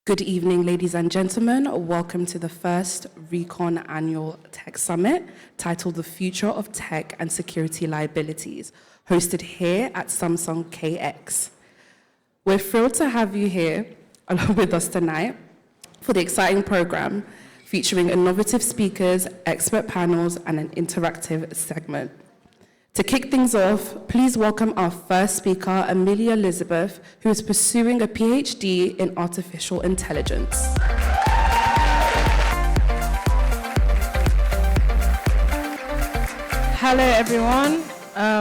Good evening, ladies and gentlemen. Welcome to the first R3CON Annual Tech Summit, titled The Future of Tech and Security Liabilities, hosted here at Samsung KX. We're thrilled to have you here along with us tonight for the exciting program featuring innovative speakers, expert panels, and an interactive segment. To kick things off, please welcome our first speaker, Amelia Elizabeth, who is pursuing a PhD in artificial intelligence. Hello, everyone.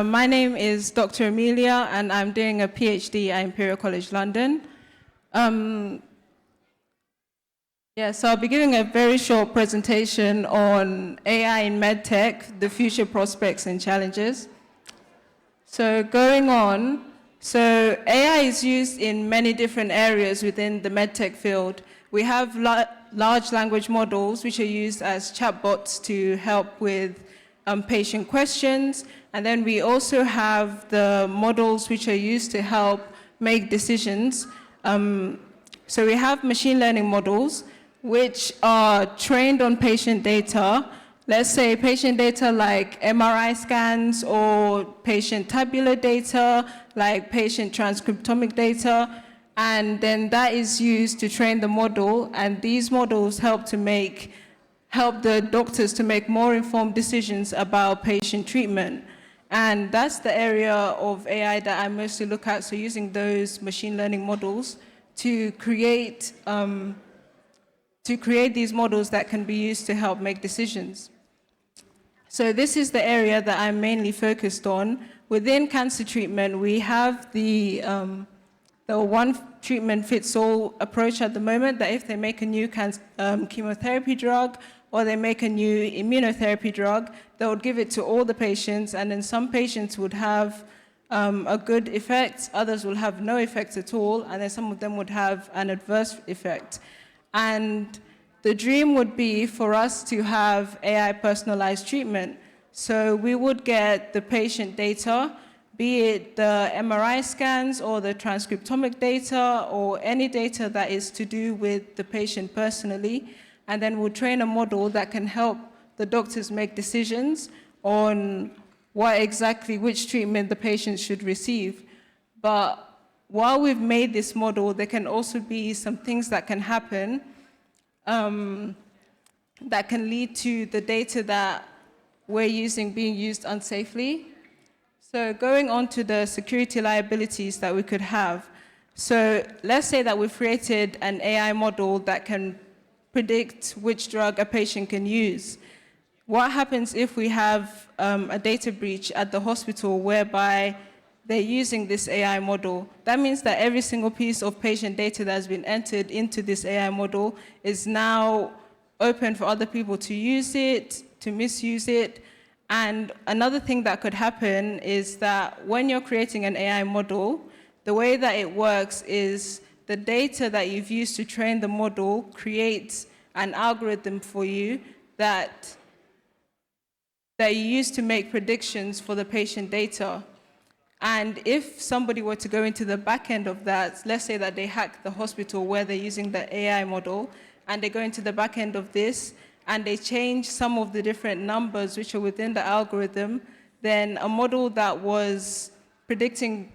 My name is Dr. Amelia, and I'm doing a PhD at Imperial College London. So I'll be giving a very short presentation on AI in medtech, the future prospects and challenges. So going on, AI is used in many different areas within the medtech field. We have large language models, which are used as chatbots to help with patient questions. And then we also have the models which are used to help make decisions. So we have machine learning models, which are trained on patient data. Let's say patient data like MRI scans or patient tabular data, like patient transcriptomic data, and then that is used to train the model, and these models help the doctors to make more informed decisions about patient treatment. And that's the area of AI that I mostly look at, so using those machine learning models to create these models that can be used to help make decisions. So this is the area that I'm mainly focused on. Within cancer treatment, we have the one treatment fits all approach at the moment, that if they make a new chemotherapy drug or they make a new immunotherapy drug, they would give it to all the patients, and then some patients would have a good effect, others will have no effect at all, and then some of them would have an adverse effect. And the dream would be for us to have AI personalized treatment. So we would get the patient data, be it the MRI scans or the transcriptomic data or any data that is to do with the patient personally, and then we'll train a model that can help the doctors make decisions on which treatment the patient should receive. But while we've made this model, there can also be some things that can happen that can lead to the data that we're using being used unsafely. So going on to the security liabilities that we could have. So let's say that we've created an AI model that can predict which drug a patient can use. What happens if we have a data breach at the hospital whereby they're using this AI model? That means that every single piece of patient data that has been entered into this AI model is now open for other people to use it, to misuse it. And another thing that could happen is that when you're creating an AI model, the way that it works is the data that you've used to train the model creates an algorithm for you that you use to make predictions for the patient data. And if somebody were to go into the back end of that, let's say that they hack the hospital where they're using the AI model, and they go into the back end of this, and they change some of the different numbers which are within the algorithm, then a model that was predicting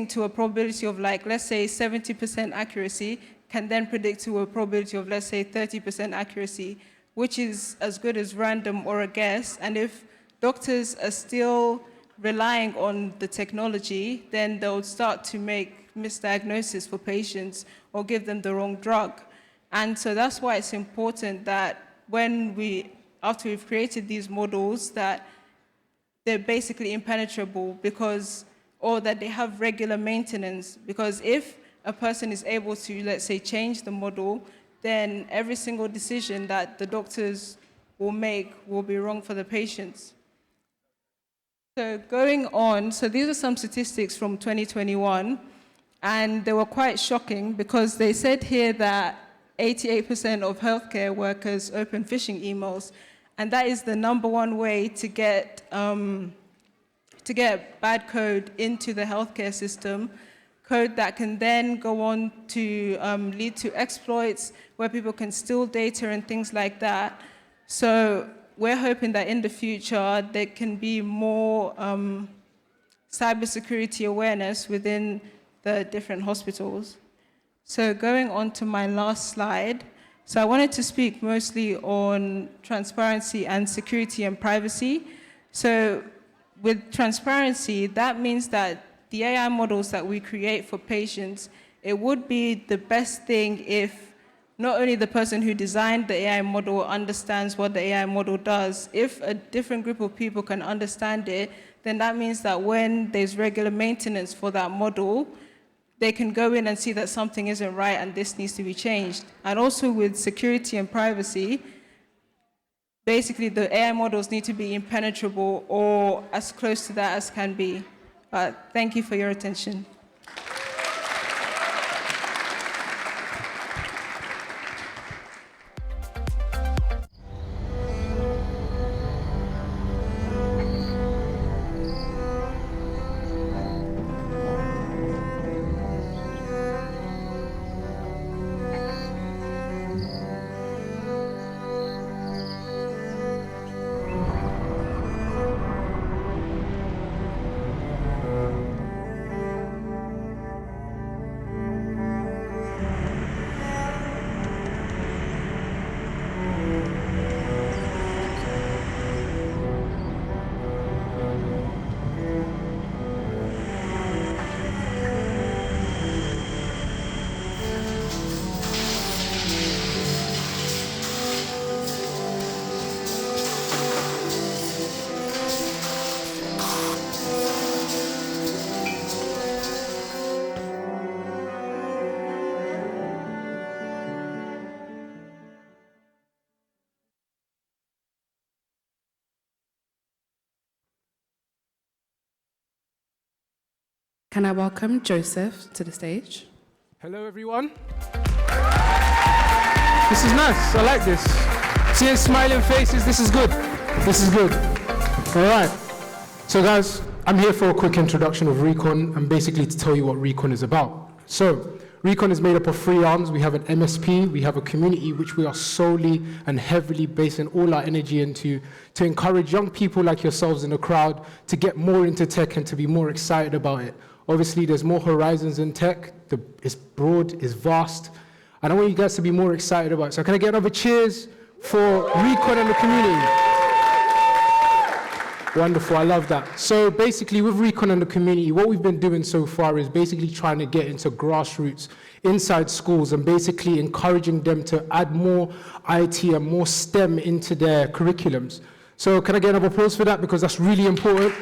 to a probability of, like, let's say 70% accuracy can then predict to a probability of, let's say, 30% accuracy, which is as good as random or a guess. And if doctors are still relying on the technology, then they'll start to make misdiagnosis for patients or give them the wrong drug. And so that's why it's important that after we've created these models, that they're basically impenetrable, or that they have regular maintenance, because if a person is able to, let's say, change the model, then every single decision that the doctors will make will be wrong for the patients. So going on, so these are some statistics from 2021, and they were quite shocking because they said here that 88% of healthcare workers open phishing emails, and that is the #1 way to get bad code into the healthcare system. code that can then go on to lead to exploits where people can steal data and things like that. So we're hoping that in the future there can be more cybersecurity awareness within the different hospitals. So going on to my last slide. So I wanted to speak mostly on transparency and security and privacy. So with transparency, that means that the AI models that we create for patients, it would be the best thing if not only the person who designed the AI model understands what the AI model does. If a different group of people can understand it, then that means that when there's regular maintenance for that model, they can go in and see that something isn't right and this needs to be changed. And also with security and privacy, basically the AI models need to be impenetrable or as close to that as can be. Thank you for your attention. Can I welcome Joseph to the stage? Hello, everyone. This is nice. I like this. Seeing smiling faces, this is good. This is good. All right. So, guys, I'm here for a quick introduction of R3CON and basically to tell you what R3CON is about. So, R3CON is made up of 3 arms. We have an MSP, we have a community which we are solely and heavily basing all our energy into to encourage young people like yourselves in the crowd to get more into tech and to be more excited about it. Obviously, there's more horizons in tech. It's broad, it's vast. And I want you guys to be more excited about it. So can I get another cheers for R3CON and the community? Wonderful, I love that. So basically, with R3CON and the community, what we've been doing so far is basically trying to get into grassroots inside schools and basically encouraging them to add more IT and more STEM into their curriculums. So can I get another applause for that? Because that's really important.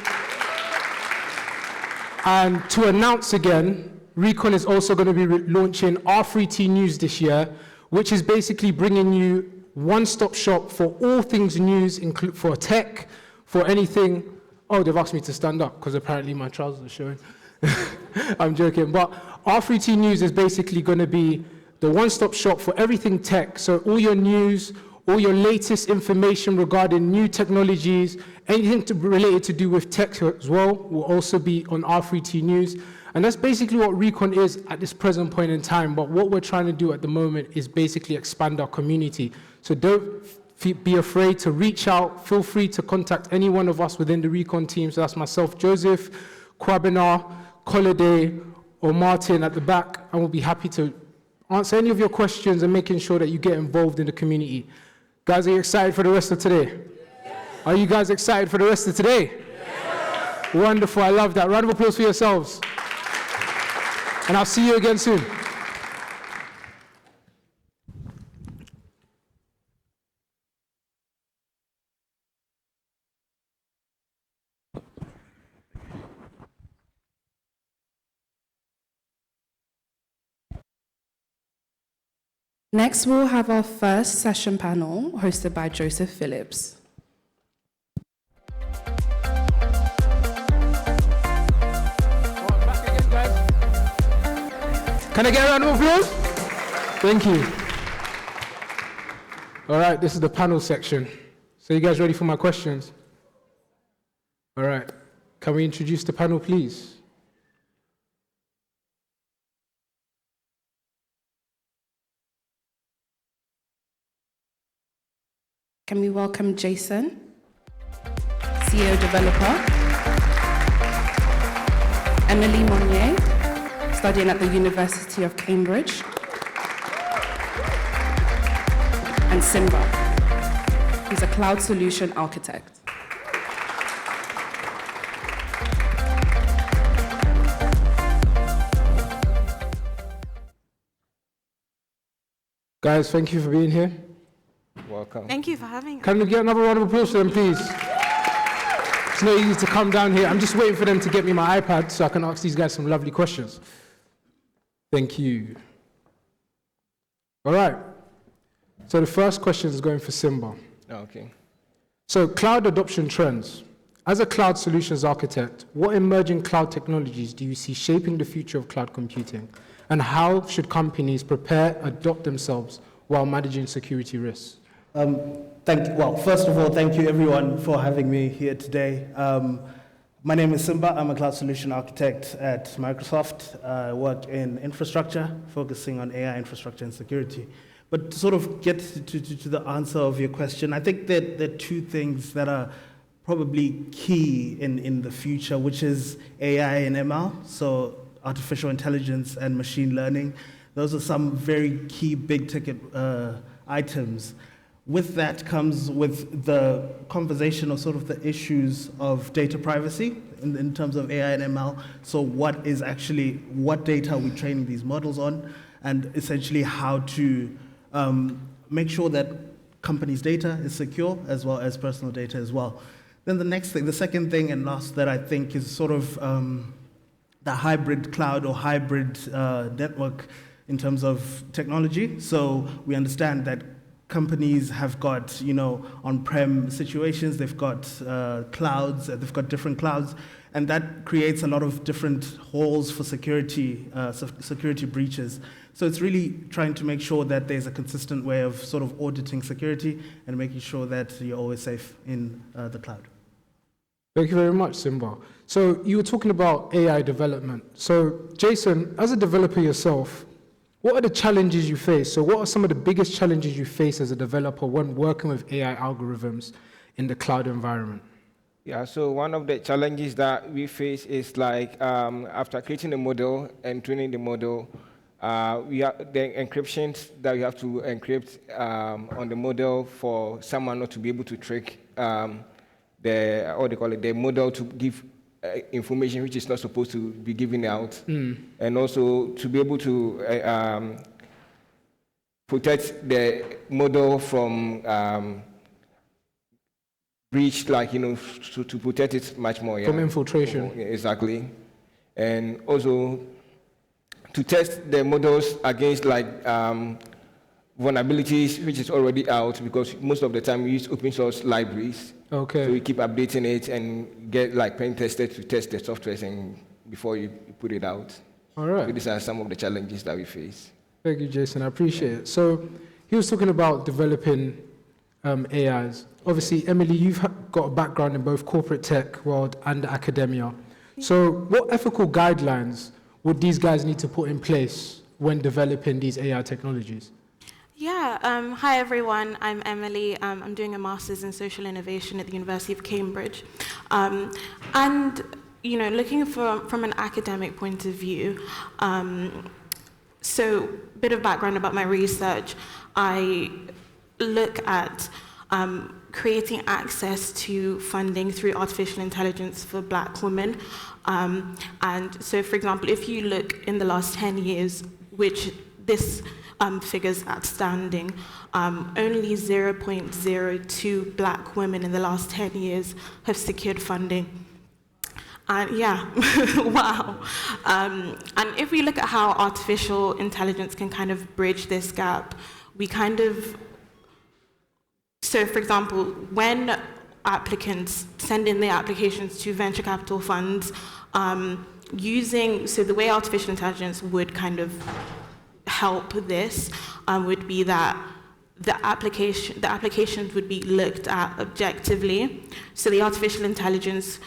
And to announce again, R3CON is also going to be launching R3T News this year, which is basically bringing you one-stop shop for all things news, for tech, for anything. Oh, they've asked me to stand up because apparently my trousers are showing. I'm joking. But R3T News is basically going to be the one-stop shop for everything tech. So all your news, all your latest information regarding new technologies, anything related to do with tech as well will also be on R3T News. And that's basically what R3CON is at this present point in time. But what we're trying to do at the moment is basically expand our community. So don't be afraid to reach out. Feel free to contact any one of us within the R3CON team. So that's myself, Joseph, Kwabena, Colliday, or Martin at the back. And we'll be happy to answer any of your questions and making sure that you get involved in the community. Guys, are you excited for the rest of today? Yes. Are you guys excited for the rest of today? Yes. Wonderful, I love that. Round of applause for yourselves. And I'll see you again soon. Next, we'll have our first session panel hosted by Joseph Phillips. Can I get a round of applause? Thank you. All right, this is the panel section. So you guys ready for my questions? All right, can we introduce the panel, please? Can we welcome Jason, CEO developer, Emily Monnier, studying at the University of Cambridge, and Simba, who's a cloud solution architect. Guys, thank you for being here. Welcome. Thank you for having us. Can we get another round of applause for them, please? It's not easy to come down here. I'm just waiting for them to get me my iPad so I can ask these guys some lovely questions. Thank you. All right. So the first question is going for Simba. Okay. So cloud adoption trends. As a cloud solutions architect, what emerging cloud technologies do you see shaping the future of cloud computing? And how should companies prepare, adopt themselves while managing security risks? Well, first of all, thank you everyone for having me here today. My name is Simba. I'm a cloud solution architect at Microsoft. I work in infrastructure, focusing on AI infrastructure and security. But to sort of get to the answer of your question, I think that there are two things that are probably key in the future, which is AI and ML, so artificial intelligence and machine learning. Those are some very key big ticket items. With that comes with the conversation of sort of the issues of data privacy in terms of AI and ML. So what data are we training these models on, and essentially how to make sure that companies' data is secure as well as personal data as well. Then the second thing and last that I think is sort of the hybrid cloud or hybrid network in terms of technology. So we understand that companies have got, on-prem situations, they've got clouds, they've got different clouds, and that creates a lot of different holes for security breaches. So it's really trying to make sure that there's a consistent way of sort of auditing security and making sure that you're always safe in the cloud. Thank you very much, Simba. So you were talking about AI development. So Jason, as a developer yourself, what are the challenges you face? So what are some of the biggest challenges you face as a developer when working with AI algorithms in the cloud environment? Yeah, so one of the challenges that we face is like after creating a model and training the model, we have the encryptions that we have to encrypt on the model for someone not to be able to trick the model to give information which is not supposed to be given out, and also to be able to protect the model from breach, to protect it much more. From infiltration. Exactly. And also to test the models against vulnerabilities which is already out, because most of the time we use open source libraries. Okay. So we keep updating it and get pen testers to test the software before you put it out. All right. So these are some of the challenges that we face. Thank you, Jason. I appreciate it. So he was talking about developing AIs. Obviously, Emily, you've got a background in both corporate tech world and academia. So what ethical guidelines would these guys need to put in place when developing these AI technologies? Yeah, hi everyone, I'm Emily. I'm doing a master's in social innovation at the University of Cambridge. And, looking from an academic point of view, so a bit of background about my research, I look at creating access to funding through artificial intelligence for Black women. And so, for example, if you look in the last 10 years, which this figures outstanding, only 0.02 Black women in the last 10 years have secured funding. And wow. And if we look at how artificial intelligence can kind of bridge this gap, so for example, when applicants send in their applications to venture capital funds, the way artificial intelligence would kind of help this would be that the applications would be looked at objectively. So the artificial intelligence,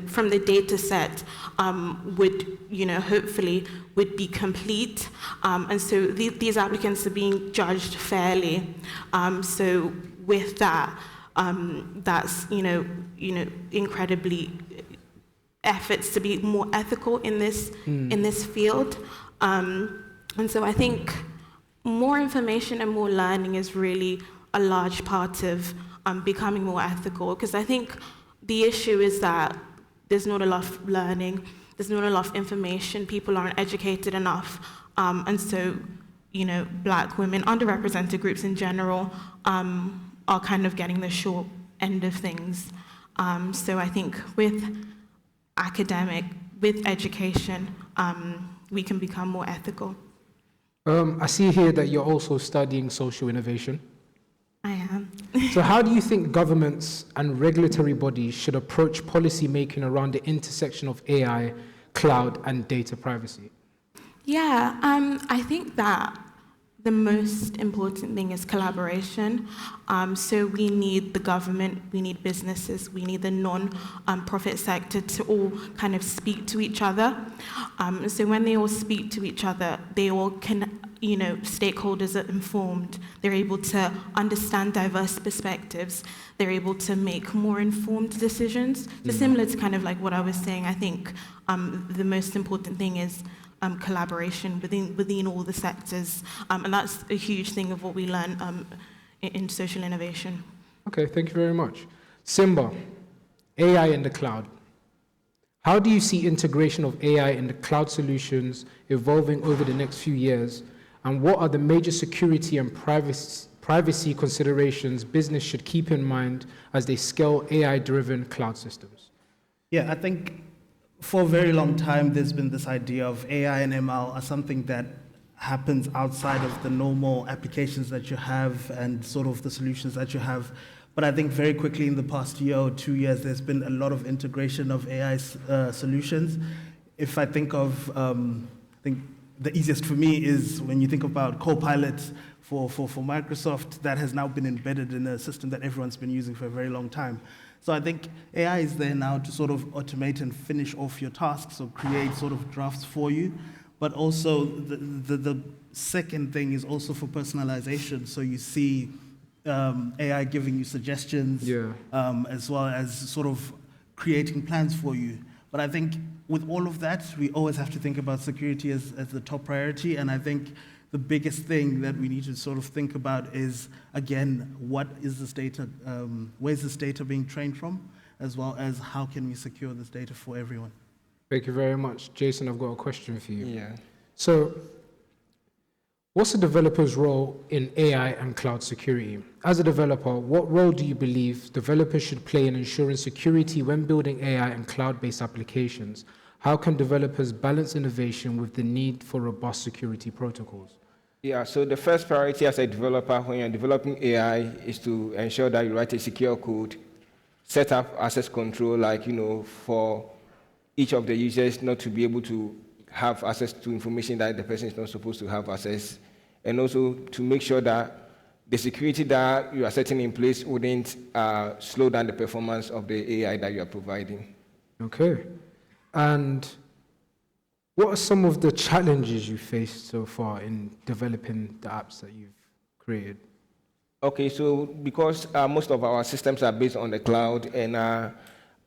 from the data set would, hopefully would be complete. And so these applicants are being judged fairly. So with that, that's incredibly efforts to be more ethical in this field. And so I think more information and more learning is really a large part of becoming more ethical, because I think the issue is that there's not enough learning, there's not enough information, people aren't educated enough, and so Black women, underrepresented groups in general, are kind of getting the short end of things. So I think with education, we can become more ethical. I see here that you're also studying social innovation. I am. So how do you think governments and regulatory bodies should approach policy making around the intersection of AI, cloud, and data privacy? Yeah, I think that the most important thing is collaboration. So we need the government, we need businesses, we need the non-profit sector to all kind of speak to each other. So when they all speak to each other, they all can, stakeholders are informed. They're able to understand diverse perspectives. They're able to make more informed decisions. So similar to kind of like what I was saying, I think the most important thing is collaboration within all the sectors, and that's a huge thing of what we learn in social innovation. Okay, thank you very much. Simba, AI in the cloud. How do you see integration of AI in the cloud solutions evolving over the next few years, and what are the major security and privacy considerations business should keep in mind as they scale AI-driven cloud systems? Yeah, I think for a very long time, there's been this idea of AI and ML as something that happens outside of the normal applications that you have and sort of the solutions that you have. But I think very quickly in the past year or 2 years, there's been a lot of integration of AI solutions. If I think of, I think the easiest for me is when you think about Copilot for Microsoft, that has now been embedded in a system that everyone's been using for a very long time. So I think AI is there now to sort of automate and finish off your tasks or create sort of drafts for you. But also the second thing is also for personalization. So you see AI giving you suggestions, as well as sort of creating plans for you. But I think with all of that, we always have to think about security as the top priority. And I think the biggest thing that we need to sort of think about is, again, what is this data, where's this data being trained from, as well as how can we secure this data for everyone? Thank you very much. Jason, I've got a question for you. Yeah. So what's a developer's role in AI and cloud security? As a developer, what role do you believe developers should play in ensuring security when building AI and cloud-based applications? How can developers balance innovation with the need for robust security protocols? Yeah, so the first priority as a developer when you're developing AI is to ensure that you write a secure code, set up access control, like, for each of the users not to be able to have access to information that the person is not supposed to have access, and also to make sure that the security that you are setting in place wouldn't slow down the performance of the AI that you are providing. Okay. And what are some of the challenges you faced so far in developing the apps that you've created? Okay, so because most of our systems are based on the cloud, and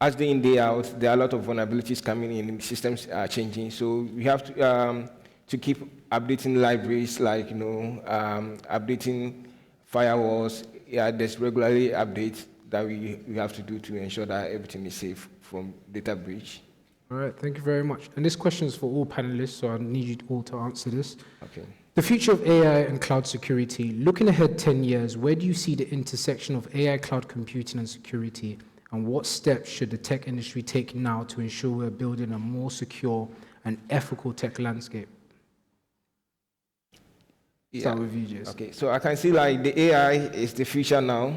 as day in, day out, there are a lot of vulnerabilities coming in, systems are changing. So we have to keep updating libraries, like, updating firewalls. Yeah, there's regularly updates that we have to do to ensure that everything is safe from data breach. All right, thank you very much. And this question is for all panelists, so I need you all to answer this. Okay. The future of AI and cloud security. Looking ahead 10 years, where do you see the intersection of AI, cloud computing, and security? And what steps should the tech industry take now to ensure we're building a more secure and ethical tech landscape? Yeah. Start with you, Jason. Okay, so I can see like the AI is the future now.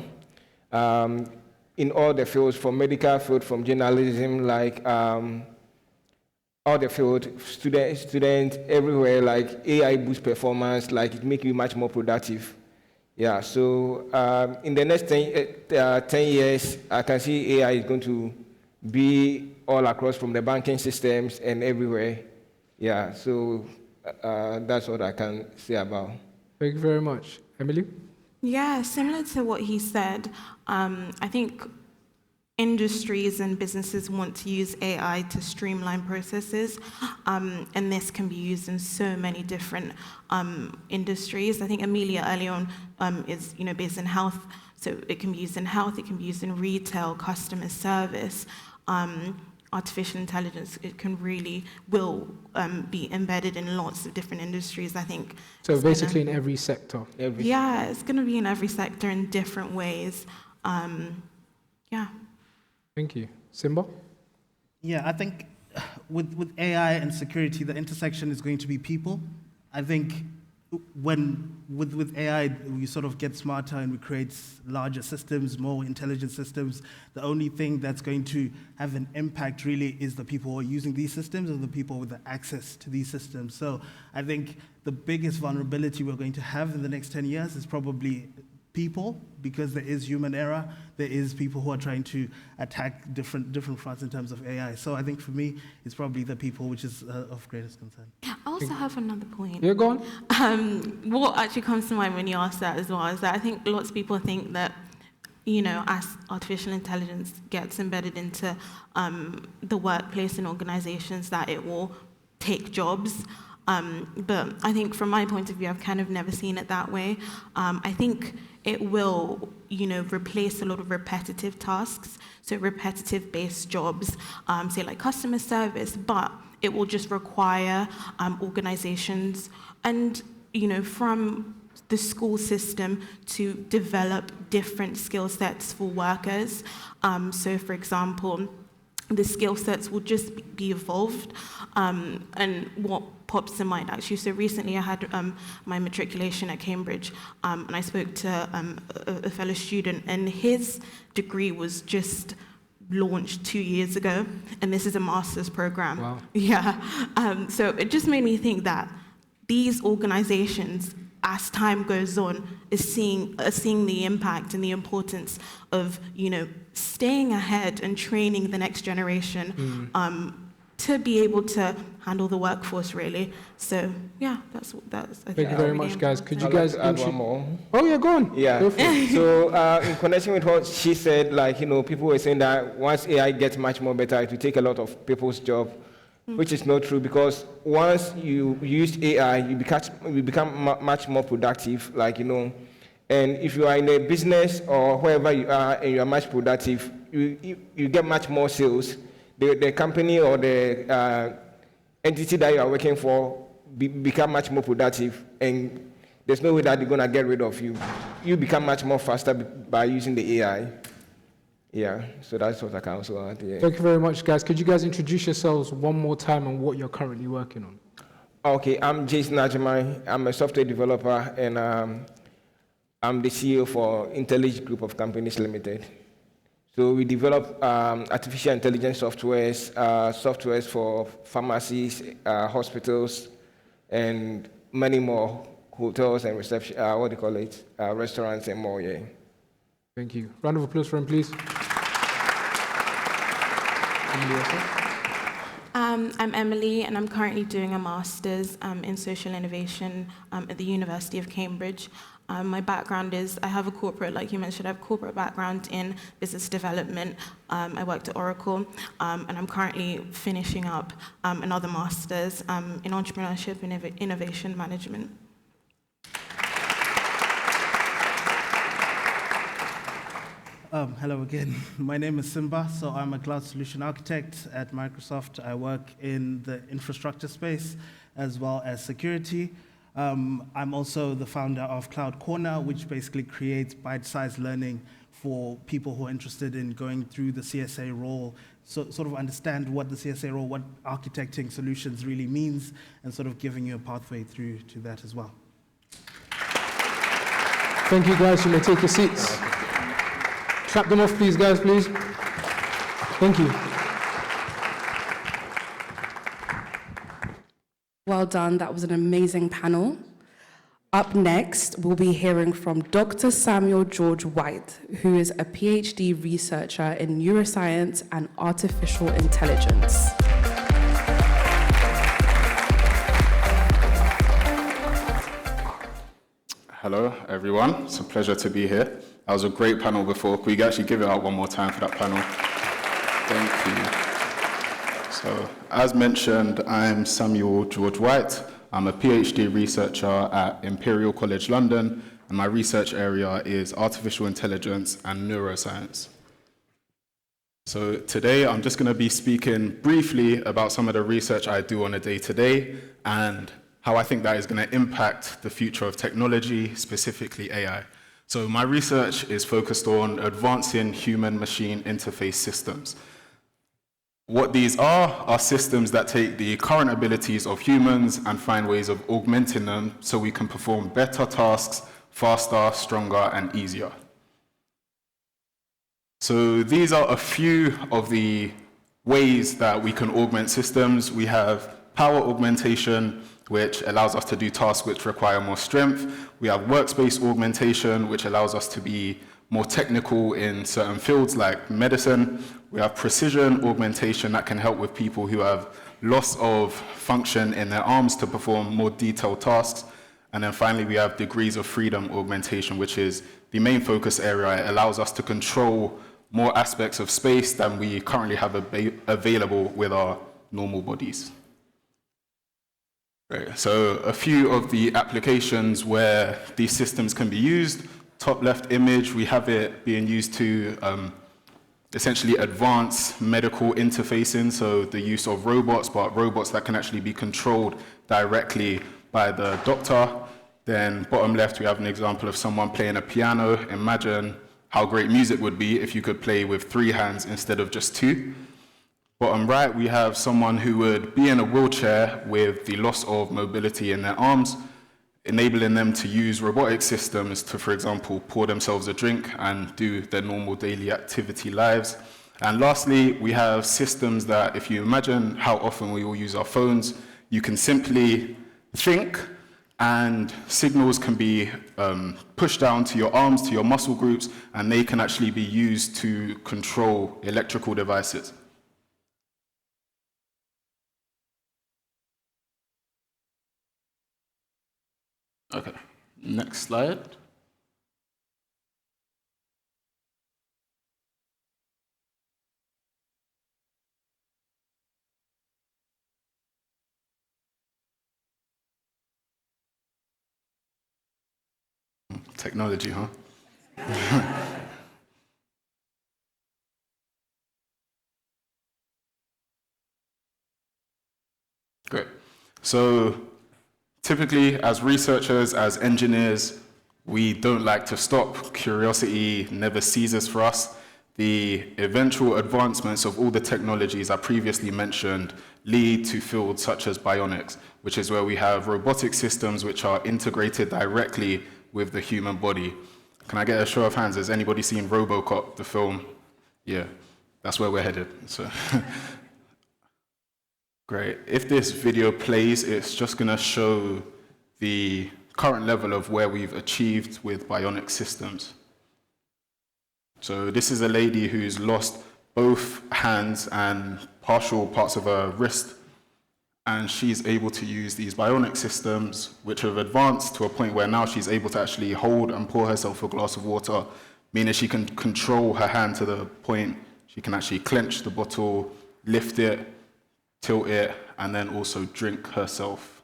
In all the fields, from medical field, from journalism, like all the field, students everywhere, like AI boosts performance, like it makes you much more productive. Yeah, so in the next 10 years, I can see AI is going to be all across from the banking systems and everywhere. Yeah, so that's what I can say about. Thank you very much. Emily? Yeah, similar to what he said, I think industries and businesses want to use AI to streamline processes, and this can be used in so many different industries. I think Amelia earlier on is based in health, so it can be used in health, it can be used in retail, customer service. Artificial intelligence, it will be embedded in lots of different industries, I think. So basically in every sector. Yeah, it's going to be in every sector in different ways. Yeah. Thank you. Simba? Yeah, I think with AI and security, the intersection is going to be people. I think with AI, we sort of get smarter and we create larger systems, more intelligent systems. The only thing that's going to have an impact really is the people who are using these systems or the people with the access to these systems. So I think the biggest vulnerability we're going to have in the next 10 years is probably people, because there is human error. There is people who are trying to attack different fronts in terms of AI. So I think for me, it's probably the people, which is of greatest concern. I also have another point. Yeah, go on. What actually comes to mind when you ask that as well is that I think lots of people think that, as artificial intelligence gets embedded into the workplace and organizations, that it will take jobs. But I think from my point of view, I've kind of never seen it that way. I think it will, replace a lot of repetitive tasks, so repetitive-based jobs, say like customer service, but it will just require organizations and, from the school system to develop different skill sets for workers. So for example, the skill sets will just be evolved, and what pops in mind actually. So recently I had my matriculation at Cambridge, and I spoke to a fellow student, and his degree was just launched 2 years ago, and this is a master's program. Wow. Yeah. So it just made me think that these organizations, as time goes on, are seeing the impact and the importance of, staying ahead and training the next generation to be able to handle the workforce, really. So, yeah, that's I think. Thank you very much, guys. Could you I'd guys like to add one more. Oh, yeah, go on. Yeah. Go for it. So in connection with what she said, people were saying that once AI gets much more better, it will take a lot of people's job, which is not true, because once you use AI, you become much more productive, and if you are in a business or wherever you are and you are much productive, you get much more sales. The company or the entity that you are working for become much more productive, and there's no way that they're going to get rid of you. You become much more faster by using the AI. Yeah, so that's what I can also add. Yeah. Thank you very much, guys. Could you guys introduce yourselves one more time and what you're currently working on? Okay, I'm Jason Ajimai. I'm a software developer, and I'm the CEO for Intelligent Group of Companies Limited. So we develop artificial intelligence softwares for pharmacies, hospitals, and many more, hotels and reception, restaurants and more, yeah. Thank you. Round of applause for him, please. I'm Emily, and I'm currently doing a master's in social innovation at the University of Cambridge. My background is, I have a corporate, like you mentioned, I have a corporate background in business development. I worked at Oracle, and I'm currently finishing up another master's in entrepreneurship and innovation management. Hello again. My name is Simba, so I'm a cloud solution architect at Microsoft. I work in the infrastructure space as well as security. I'm also the founder of Cloud Corner, which basically creates bite-sized learning for people who are interested in going through the CSA role, so sort of understand what the CSA role, what architecting solutions really means, and sort of giving you a pathway through to that as well. Thank you, guys. You may take your seats. Clap them off, please, guys, please. Thank you. Well done. That was an amazing panel. Up next, we'll be hearing from Dr. Samuel George White, who is a PhD researcher in neuroscience and artificial intelligence. Hello, everyone. It's a pleasure to be here. That was a great panel before. Could we actually give it out one more time for that panel? Thank you. So, as mentioned, I'm Samuel George White. I'm a PhD researcher at Imperial College London, and my research area is artificial intelligence and neuroscience. So today, I'm just going to be speaking briefly about some of the research I do on a day-to-day and how I think that is going to impact the future of technology, specifically AI. So my research is focused on advancing human-machine interface systems. What these are systems that take the current abilities of humans and find ways of augmenting them so we can perform better tasks, faster, stronger, and easier. So these are a few of the ways that we can augment systems. We have power augmentation, which allows us to do tasks which require more strength. We have workspace augmentation, which allows us to be more technical in certain fields like medicine. We have precision augmentation that can help with people who have loss of function in their arms to perform more detailed tasks. And then finally, we have degrees of freedom augmentation, which is the main focus area. It allows us to control more aspects of space than we currently have available with our normal bodies. Right. So a few of the applications where these systems can be used. Top left image, we have it being used to essentially advance medical interfacing, so the use of robots, but robots that can actually be controlled directly by the doctor. Then bottom left, we have an example of someone playing a piano. Imagine how great music would be if you could play with 3 hands instead of just 2. Bottom right, we have someone who would be in a wheelchair with the loss of mobility in their arms, enabling them to use robotic systems to, for example, pour themselves a drink and do their normal daily activity lives. And lastly, we have systems that, if you imagine how often we all use our phones, you can simply think, and signals can be pushed down to your arms, to your muscle groups, and they can actually be used to control electrical devices. Okay, next slide. Technology, huh? Great. So typically, as researchers, as engineers, we don't like to stop. Curiosity never ceases for us. The eventual advancements of all the technologies I previously mentioned lead to fields such as bionics, which is where we have robotic systems which are integrated directly with the human body. Can I get a show of hands? Has anybody seen RoboCop, the film? Yeah, that's where we're headed. So, great. If this video plays, it's just going to show the current level of where we've achieved with bionic systems. So this is a lady who's lost both hands and partial parts of her wrist, and she's able to use these bionic systems, which have advanced to a point where now she's able to actually hold and pour herself a glass of water, meaning she can control her hand to the point she can actually clench the bottle, lift it, tilt it, and then also drink herself.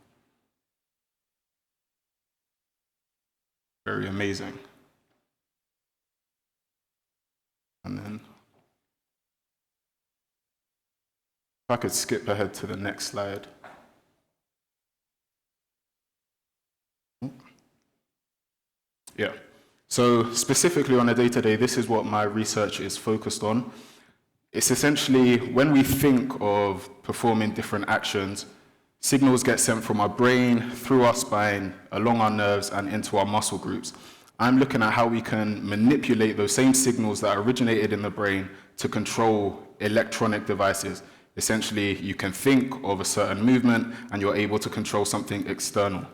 Very amazing. And then, if I could skip ahead to the next slide. Yeah. So specifically on a day-to-day, this is what my research is focused on. It's essentially when we think of performing different actions, signals get sent from our brain, through our spine, along our nerves, and into our muscle groups. I'm looking at how we can manipulate those same signals that originated in the brain to control electronic devices. Essentially, you can think of a certain movement, and you're able to control something external.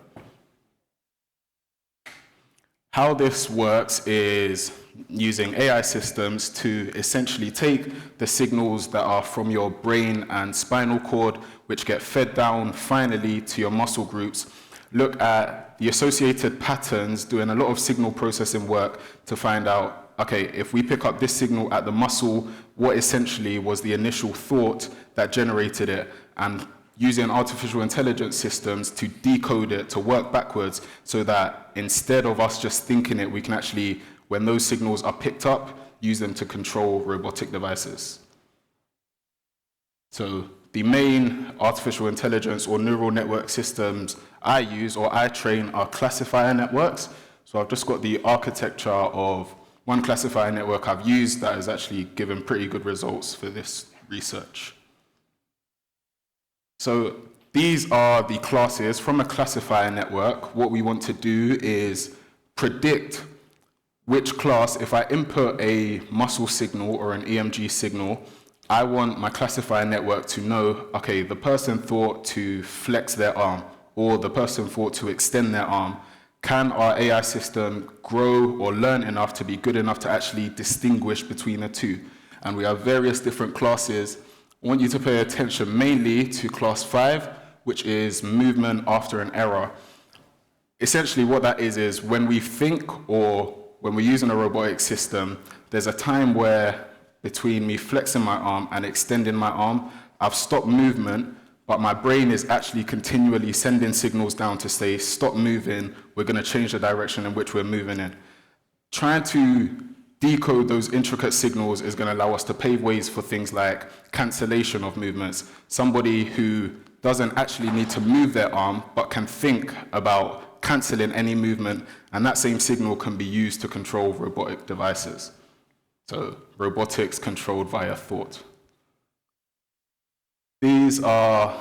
How this works is using AI systems to essentially take the signals that are from your brain and spinal cord, which get fed down finally to your muscle groups, look at the associated patterns, doing a lot of signal processing work to find out, okay, if we pick up this signal at the muscle, what essentially was the initial thought that generated it, and using artificial intelligence systems to decode it, to work backwards, so that instead of us just thinking it, we can actually, when those signals are picked up, use them to control robotic devices. So the main artificial intelligence or neural network systems I use or I train are classifier networks. So I've just got the architecture of one classifier network I've used that has actually given pretty good results for this research. So these are the classes from a classifier network. What we want to do is predict which class, if I input a muscle signal or an EMG signal, I want my classifier network to know, okay, the person thought to flex their arm, or the person thought to extend their arm. Can our AI system grow or learn enough to be good enough to actually distinguish between the two? And we have various different classes. I want you to pay attention mainly to class 5, which is movement after an error. Essentially what that is when we think or when we're using a robotic system, there's a time where between me flexing my arm and extending my arm, I've stopped movement, but my brain is actually continually sending signals down to say, stop moving, we're going to change the direction in which we're moving in. Trying to decode those intricate signals is going to allow us to pave ways for things like cancellation of movements. Somebody who doesn't actually need to move their arm, but can think about cancelling any movement, and that same signal can be used to control robotic devices. So robotics controlled via thought. These are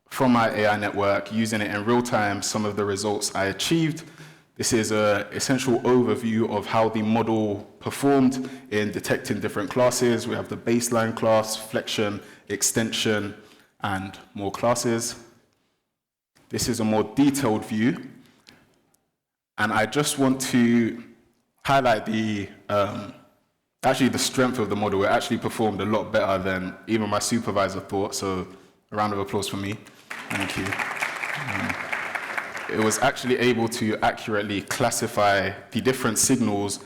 from my AI network, using it in real time, some of the results I achieved. This is an essential overview of how the model performed in detecting different classes. We have the baseline class, flexion, extension, and more classes. This is a more detailed view. And I just want to highlight the strength of the model. It actually performed a lot better than even my supervisor thought, so a round of applause for me. Thank you. It was actually able to accurately classify the different signals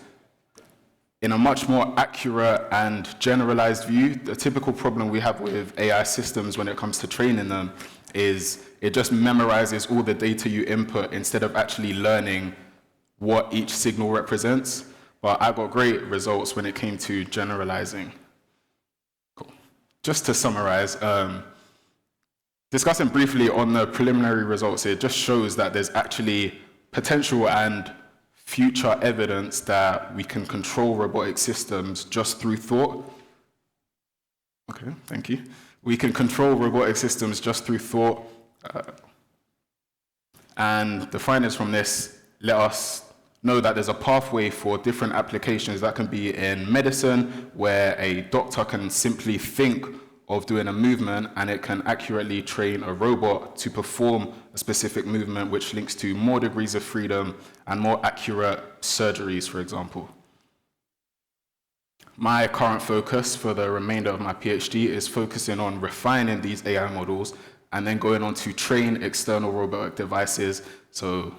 in a much more accurate and generalized view. The typical problem we have with AI systems when it comes to training them is it just memorizes all the data you input instead of actually learning what each signal represents. But I got great results when it came to generalizing. Cool. Just to summarize, discussing briefly on the preliminary results, it just shows that there's actually potential and future evidence that we can control robotic systems just through thought. Okay, thank you. We can control robotic systems just through thought. And the findings from this let us know that there's a pathway for different applications that can be in medicine, where a doctor can simply think of doing a movement and it can accurately train a robot to perform a specific movement, which links to more degrees of freedom and more accurate surgeries, for example. My current focus for the remainder of my PhD is focusing on refining these AI models and then going on to train external robotic devices. So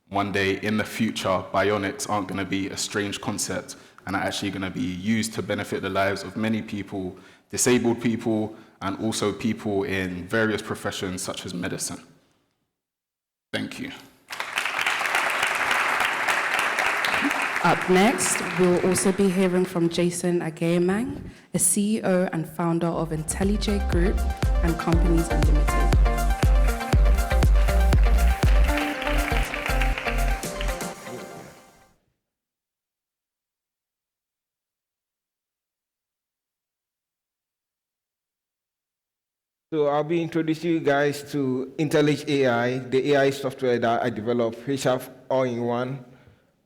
one day in the future, bionics aren't going to be a strange concept and are actually going to be used to benefit the lives of many people, disabled people, and also people in various professions such as medicine. Thank you. Up next, we'll also be hearing from Jason Agayemang, a CEO and founder of IntelliJ Group and Companies Unlimited. So I'll be introducing you guys to IntelliJ AI, the AI software that I developed, which have all-in-one,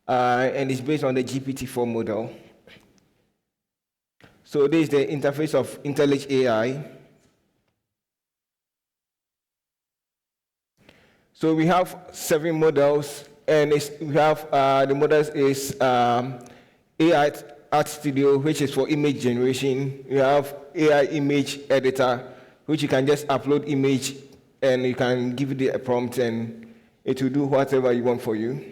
and it's based on the GPT-4 model. So this is the interface of IntelliJ AI. So we have 7 models, and we have the models is AI Art Studio, which is for image generation. We have AI Image Editor, which you can just upload image and you can give it a prompt and It will do whatever you want for you.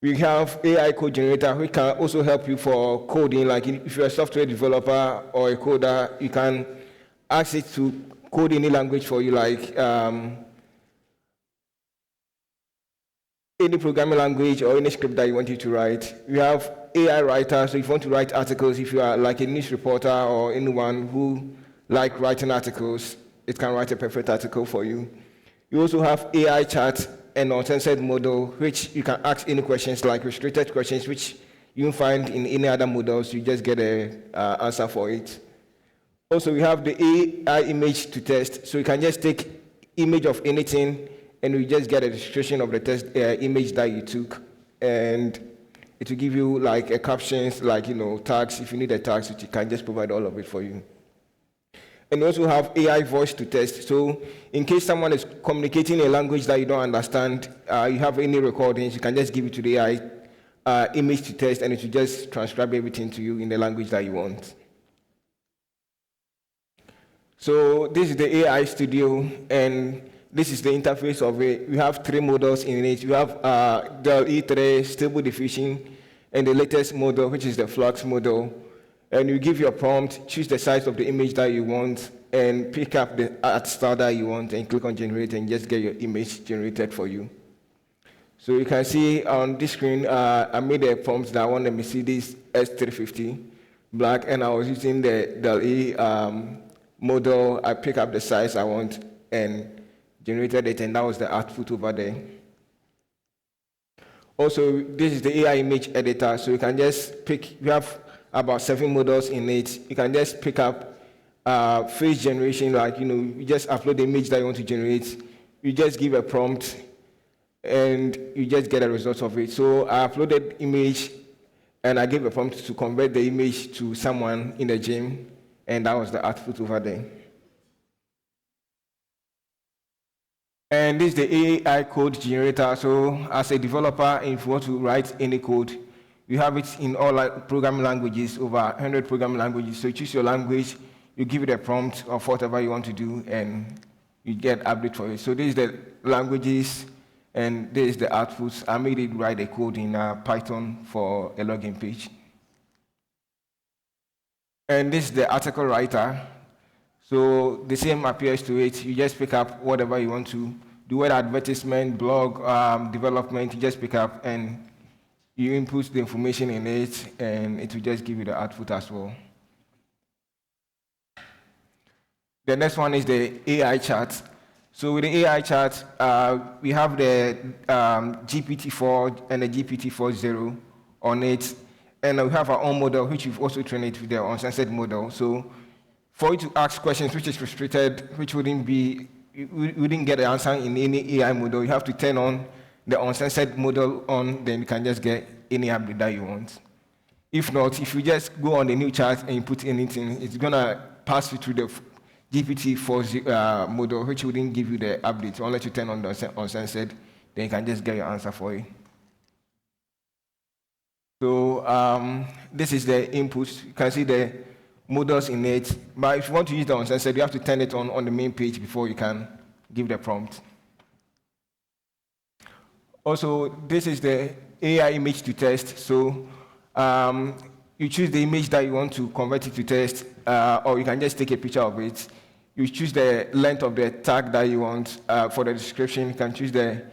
We have AI code generator, which can also help you for coding. Like if you're a software developer or a coder, you can ask it to code any language for you, like any programming language or any script that you want it to write. We have AI writer, so if you want to write articles, if you are like a news reporter or anyone who like writing articles, it can write a perfect article for you. You also have AI chat and uncensored model, which you can ask any questions, like restricted questions, which you won't find in any other models. You just get an answer for it. Also, we have the AI image to test. So you can just take image of anything, and you just get a description of the test image that you took. And it will give you like a captions, like, tags. If you need a tags, it can just provide all of it for you. And you also have AI voice to test. So in case someone is communicating a language that you don't understand, you have any recordings, you can just give it to the AI image to test, and it will just transcribe everything to you in the language that you want. So this is the AI studio, and this is the interface of it. We have 3 models in it. We have the E3, Stable Diffusion, and the latest model, which is the Flux model. And you give your prompt, choose the size of the image that you want, and pick up the art style that you want, and click on generate, and just get your image generated for you. So you can see on this screen, I made a prompt that I want a Mercedes S350 black, and I was using the DALL-E model. I pick up the size I want and generated it, and that was the output over there. Also, this is the AI image editor, so you can just pick, we have about 7 models in it. You can just pick up face generation, like, you just upload the image that you want to generate. You just give a prompt, and you just get a result of it. So I uploaded image, and I gave a prompt to convert the image to someone in the gym, and that was the output over there. And this is the AI code generator. So as a developer, if you want to write any code, you have it in all programming languages, over 100 programming languages. So you choose your language, you give it a prompt of whatever you want to do, and you get update for it. So this is the languages, and this is the outputs. I made it write a code in Python for a login page. And this is the article writer. So the same appears to it. You just pick up whatever you want to do, whether advertisement, blog, development, you just pick up, and you input the information in it, and it will just give you the output as well. The next one is the AI chat. So with the AI chat, we have the GPT-4 and the GPT-4.0 on it, and we have our own model, which we've also trained it with the uncensored model. So for you to ask questions which is restricted, which wouldn't get the answer in any AI model, you have to turn on the uncensored model on, then you can just get any update that you want. If not, if you just go on the new chat and you put anything, it's gonna pass you through the GPT-4 model, which wouldn't give you the update. Unless you turn on the uncensored, then you can just get your answer for it. So this is the input. You can see the models in it. But if you want to use the uncensored, you have to turn it on the main page before you can give the prompt. Also, this is the AI image to test. So you choose the image that you want to convert it to test, or you can just take a picture of it. You choose the length of the tag that you want for the description. You can choose the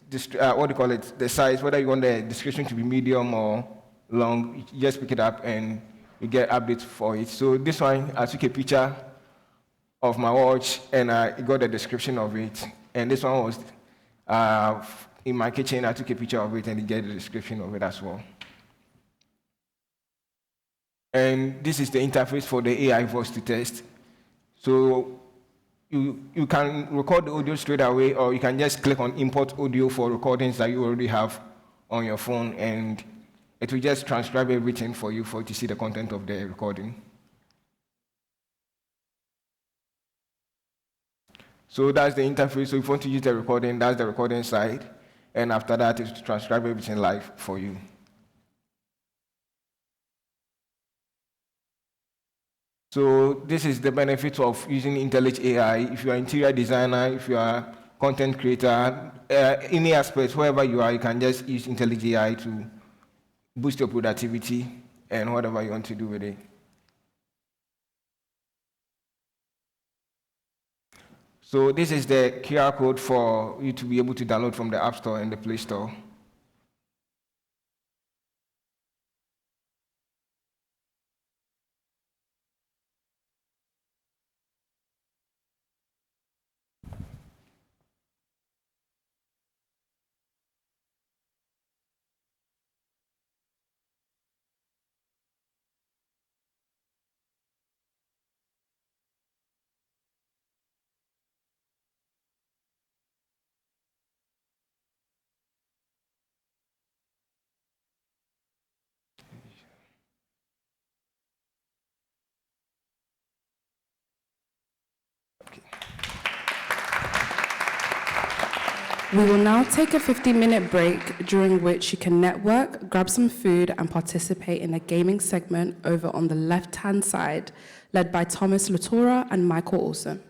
the size, whether you want the description to be medium or long. You just pick it up and you get updates for it. So this one, I took a picture of my watch, and I got the description of it. And this one was in my kitchen. I took a picture of it, and you get the description of it as well. And this is the interface for the AI voice to test. So you can record the audio straight away, or you can just click on import audio for recordings that you already have on your phone, and it will just transcribe everything for you to see the content of the recording. So that's the interface. So if you want to use the recording, that's the recording side. And after that, it's to transcribe everything live for you. So this is the benefit of using IntelliJ AI. If you are interior designer, if you are content creator, any aspect, wherever you are, you can just use IntelliJ AI to boost your productivity and whatever you want to do with it. So this is the QR code for you to be able to download from the App Store and the Play Store. We will now take a 15-minute break, during which you can network, grab some food, and participate in a gaming segment over on the left-hand side, led by Thomas Latora and Michael Olsen.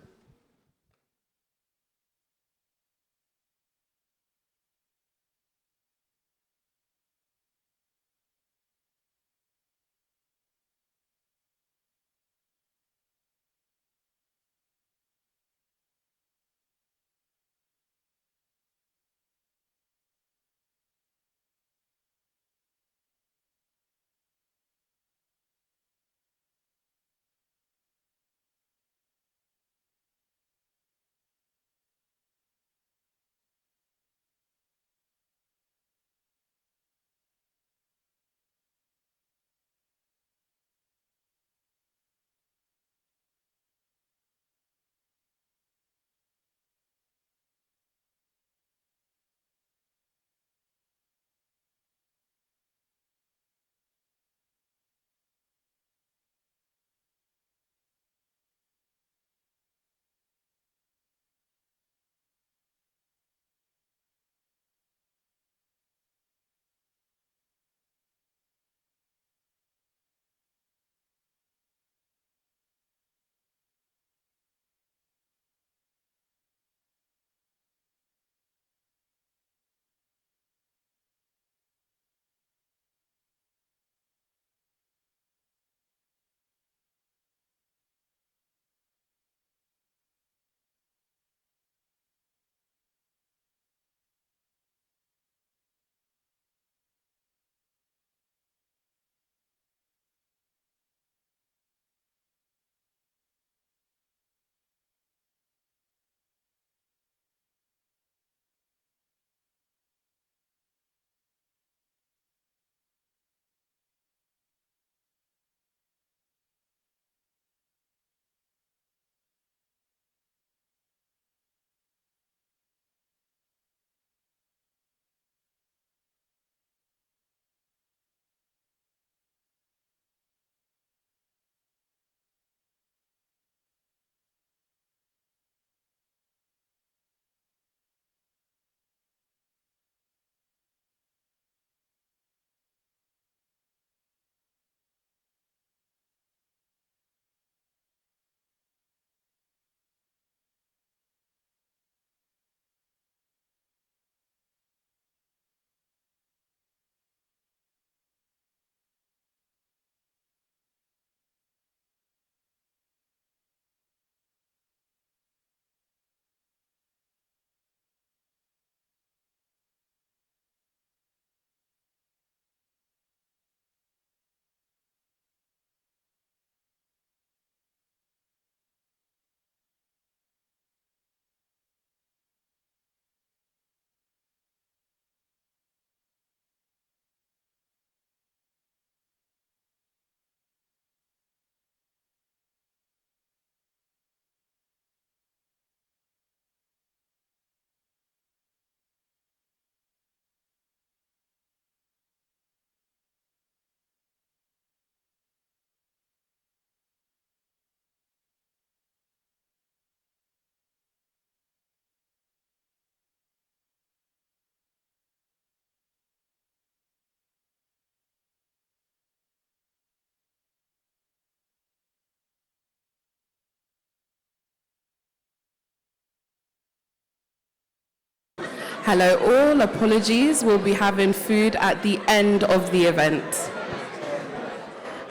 Hello all, apologies, we'll be having food at the end of the event.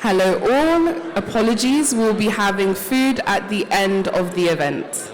Hello all, apologies, we'll be having food at the end of the event.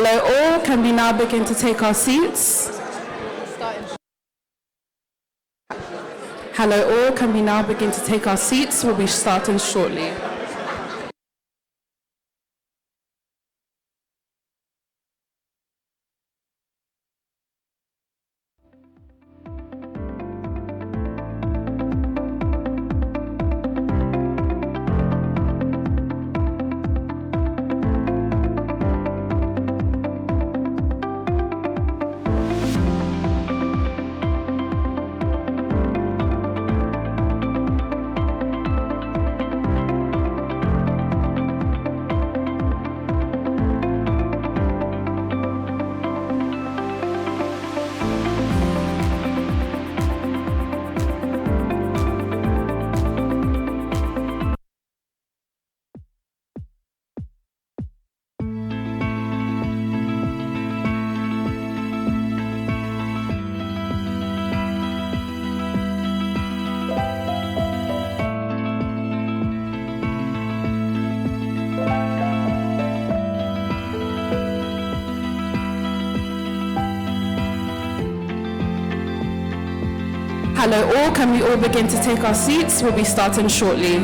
Hello all, can we now begin to take our seats? Hello all, can we now begin to take our seats? We'll be starting shortly. Hello all, can we all begin to take our seats? We'll be starting shortly.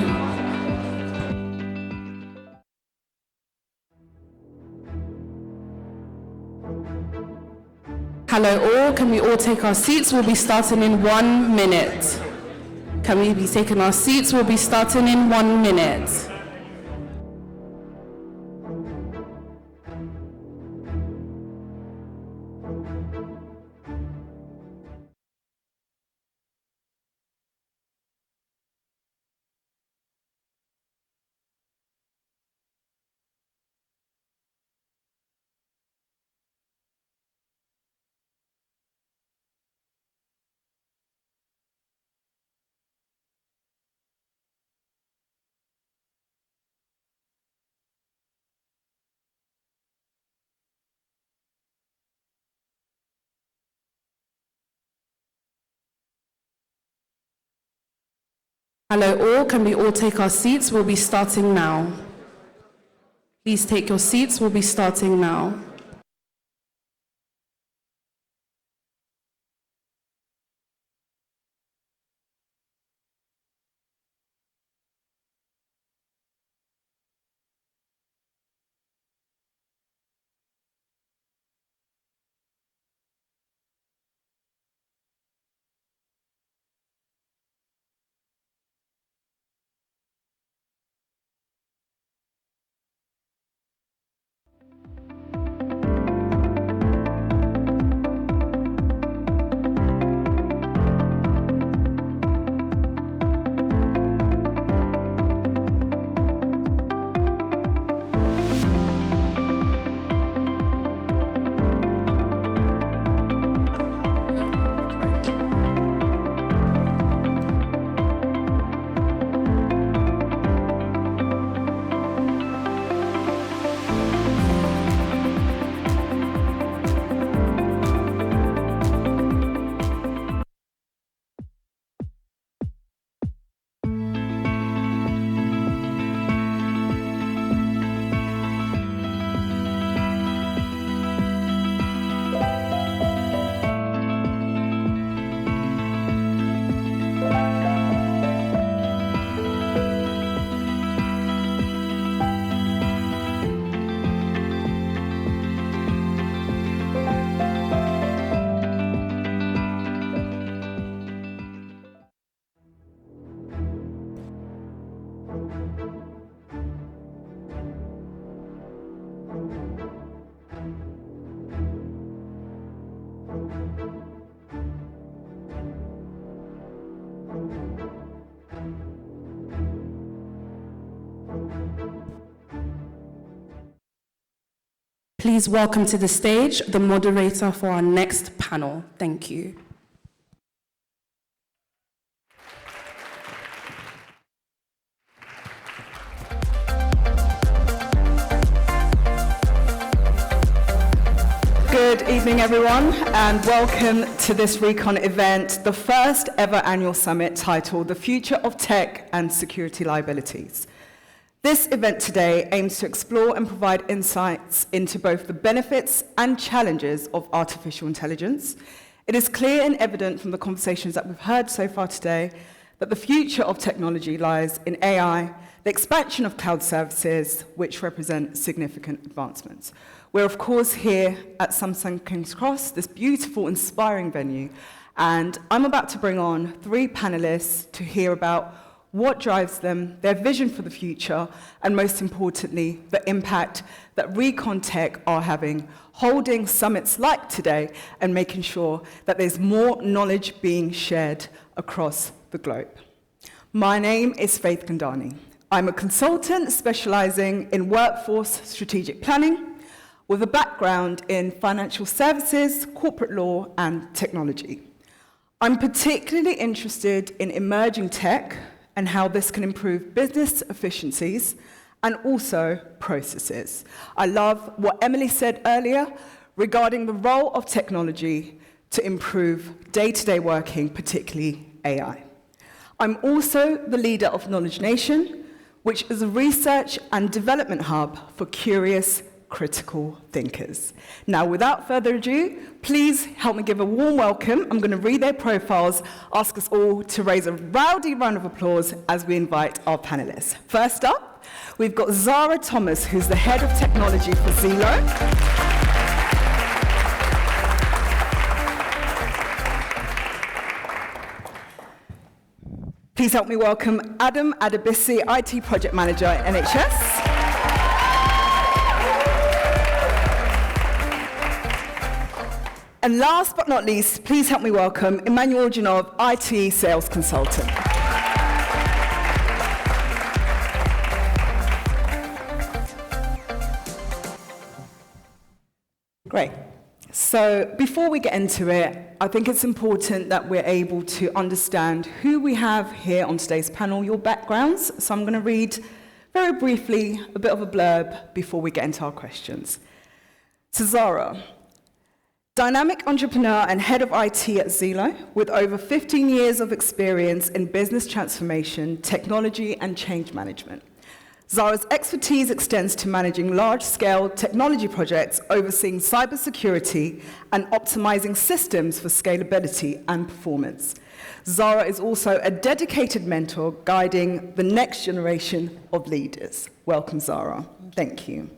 Hello all, can we all take our seats? We'll be starting in 1 minute. Can we be taking our seats? We'll be starting in 1 minute. Hello all, can we all take our seats? We'll be starting now. Please take your seats, we'll be starting now. Please welcome to the stage the moderator for our next panel. Thank you. Good evening, everyone, and welcome to this R3CON event, the first ever annual summit titled The Future of Tech and Security Liabilities. This event today aims to explore and provide insights into both the benefits and challenges of artificial intelligence. It is clear and evident from the conversations that we've heard so far today that the future of technology lies in AI, the expansion of cloud services, which represent significant advancements. We're, of course, here at Samsung King's Cross, this beautiful, inspiring venue, and I'm about to bring on 3 panelists to hear about what drives them, their vision for the future, and most importantly, the impact that R3CON Tech are having, holding summits like today and making sure that there's more knowledge being shared across the globe. My name is Faith Gandani. I'm a consultant specializing in workforce strategic planning with a background in financial services, corporate law, and technology. I'm particularly interested in emerging tech and how this can improve business efficiencies and also processes. I love what Emily said earlier regarding the role of technology to improve day-to-day working, particularly AI. I'm also the leader of Knowledge Nation, which is a research and development hub for curious, critical thinkers. Now, without further ado, please help me give a warm welcome. I'm going to read their profiles, ask us all to raise a rowdy round of applause as we invite our panelists. First up, we've got Zara Thomas, who's the head of technology for Zelo. Please help me welcome Adam Adebisi, IT Project Manager at NHS. And last but not least, please help me welcome Emmanuel Janov, IT Sales Consultant. Great. So before we get into it, I think it's important that we're able to understand who we have here on today's panel, your backgrounds. So I'm going to read very briefly a bit of a blurb before we get into our questions. So Zara, dynamic entrepreneur and head of IT at Zelo, with over 15 years of experience in business transformation, technology, and change management. Zara's expertise extends to managing large-scale technology projects, overseeing cybersecurity, and optimizing systems for scalability and performance. Zara is also a dedicated mentor guiding the next generation of leaders. Welcome, Zara. Thank you.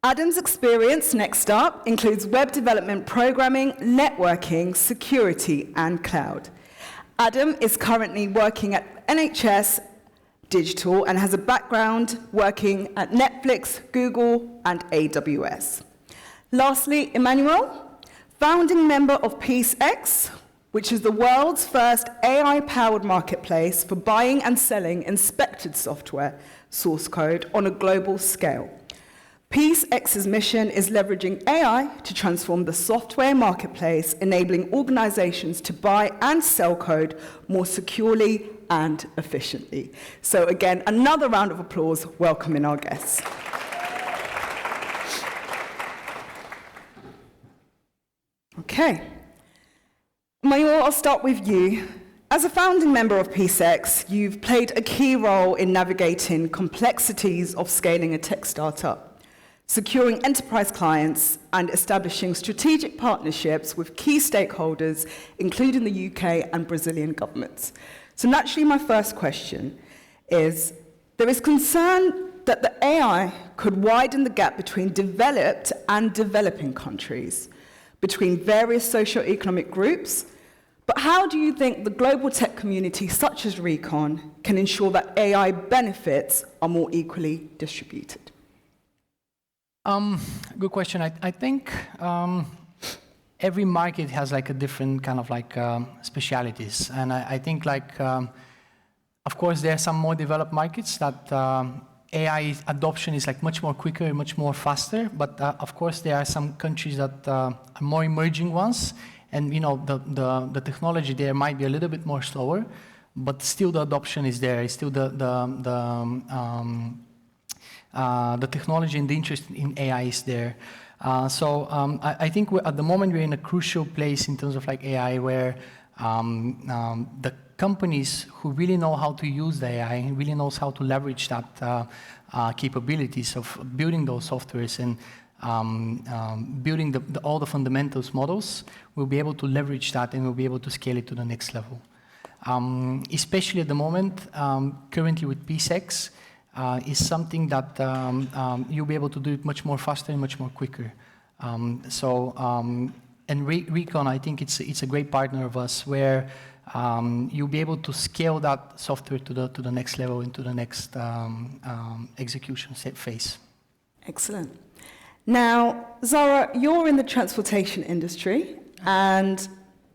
Adam's experience, next up, includes web development, programming, networking, security, and cloud. Adam is currently working at NHS Digital and has a background working at Netflix, Google, and AWS. Lastly, Emmanuel, founding member of PeaceX, which is the world's first AI-powered marketplace for buying and selling inspected software source code on a global scale. PeaceX's mission is leveraging AI to transform the software marketplace, enabling organizations to buy and sell code more securely and efficiently. So again, another round of applause welcoming our guests. Okay. Emmanuel, I'll start with you. As a founding member of PeaceX, you've played a key role in navigating complexities of scaling a tech startup, securing enterprise clients, and establishing strategic partnerships with key stakeholders, including the UK and Brazilian governments. So naturally, my first question is, there is concern that the AI could widen the gap between developed and developing countries, between various socioeconomic groups, but how do you think the global tech community, such as R3CON, can ensure that AI benefits are more equally distributed? Good question. I think every market has like a different kind of like specialities, and I think like of course there are some more developed markets that AI adoption is like much more quicker, much more faster. But of course there are some countries that are more emerging ones, and you know the technology there might be a little bit more slower, but still the adoption is there. It's still the technology and the interest in AI is there. I think at the moment we're in a crucial place in terms of like AI, where The companies who really know how to use the AI, really knows how to leverage that capabilities of building those softwares and building all the fundamentals models, will be able to leverage that and will be able to scale it to the next level. Especially at the moment, currently with PSEX, is something that you'll be able to do it much more faster and much more quicker. And R3CON, I think it's a great partner of us where you'll be able to scale that software to the next level, into the next execution phase. Excellent. Now, Zara, you're in the transportation industry, and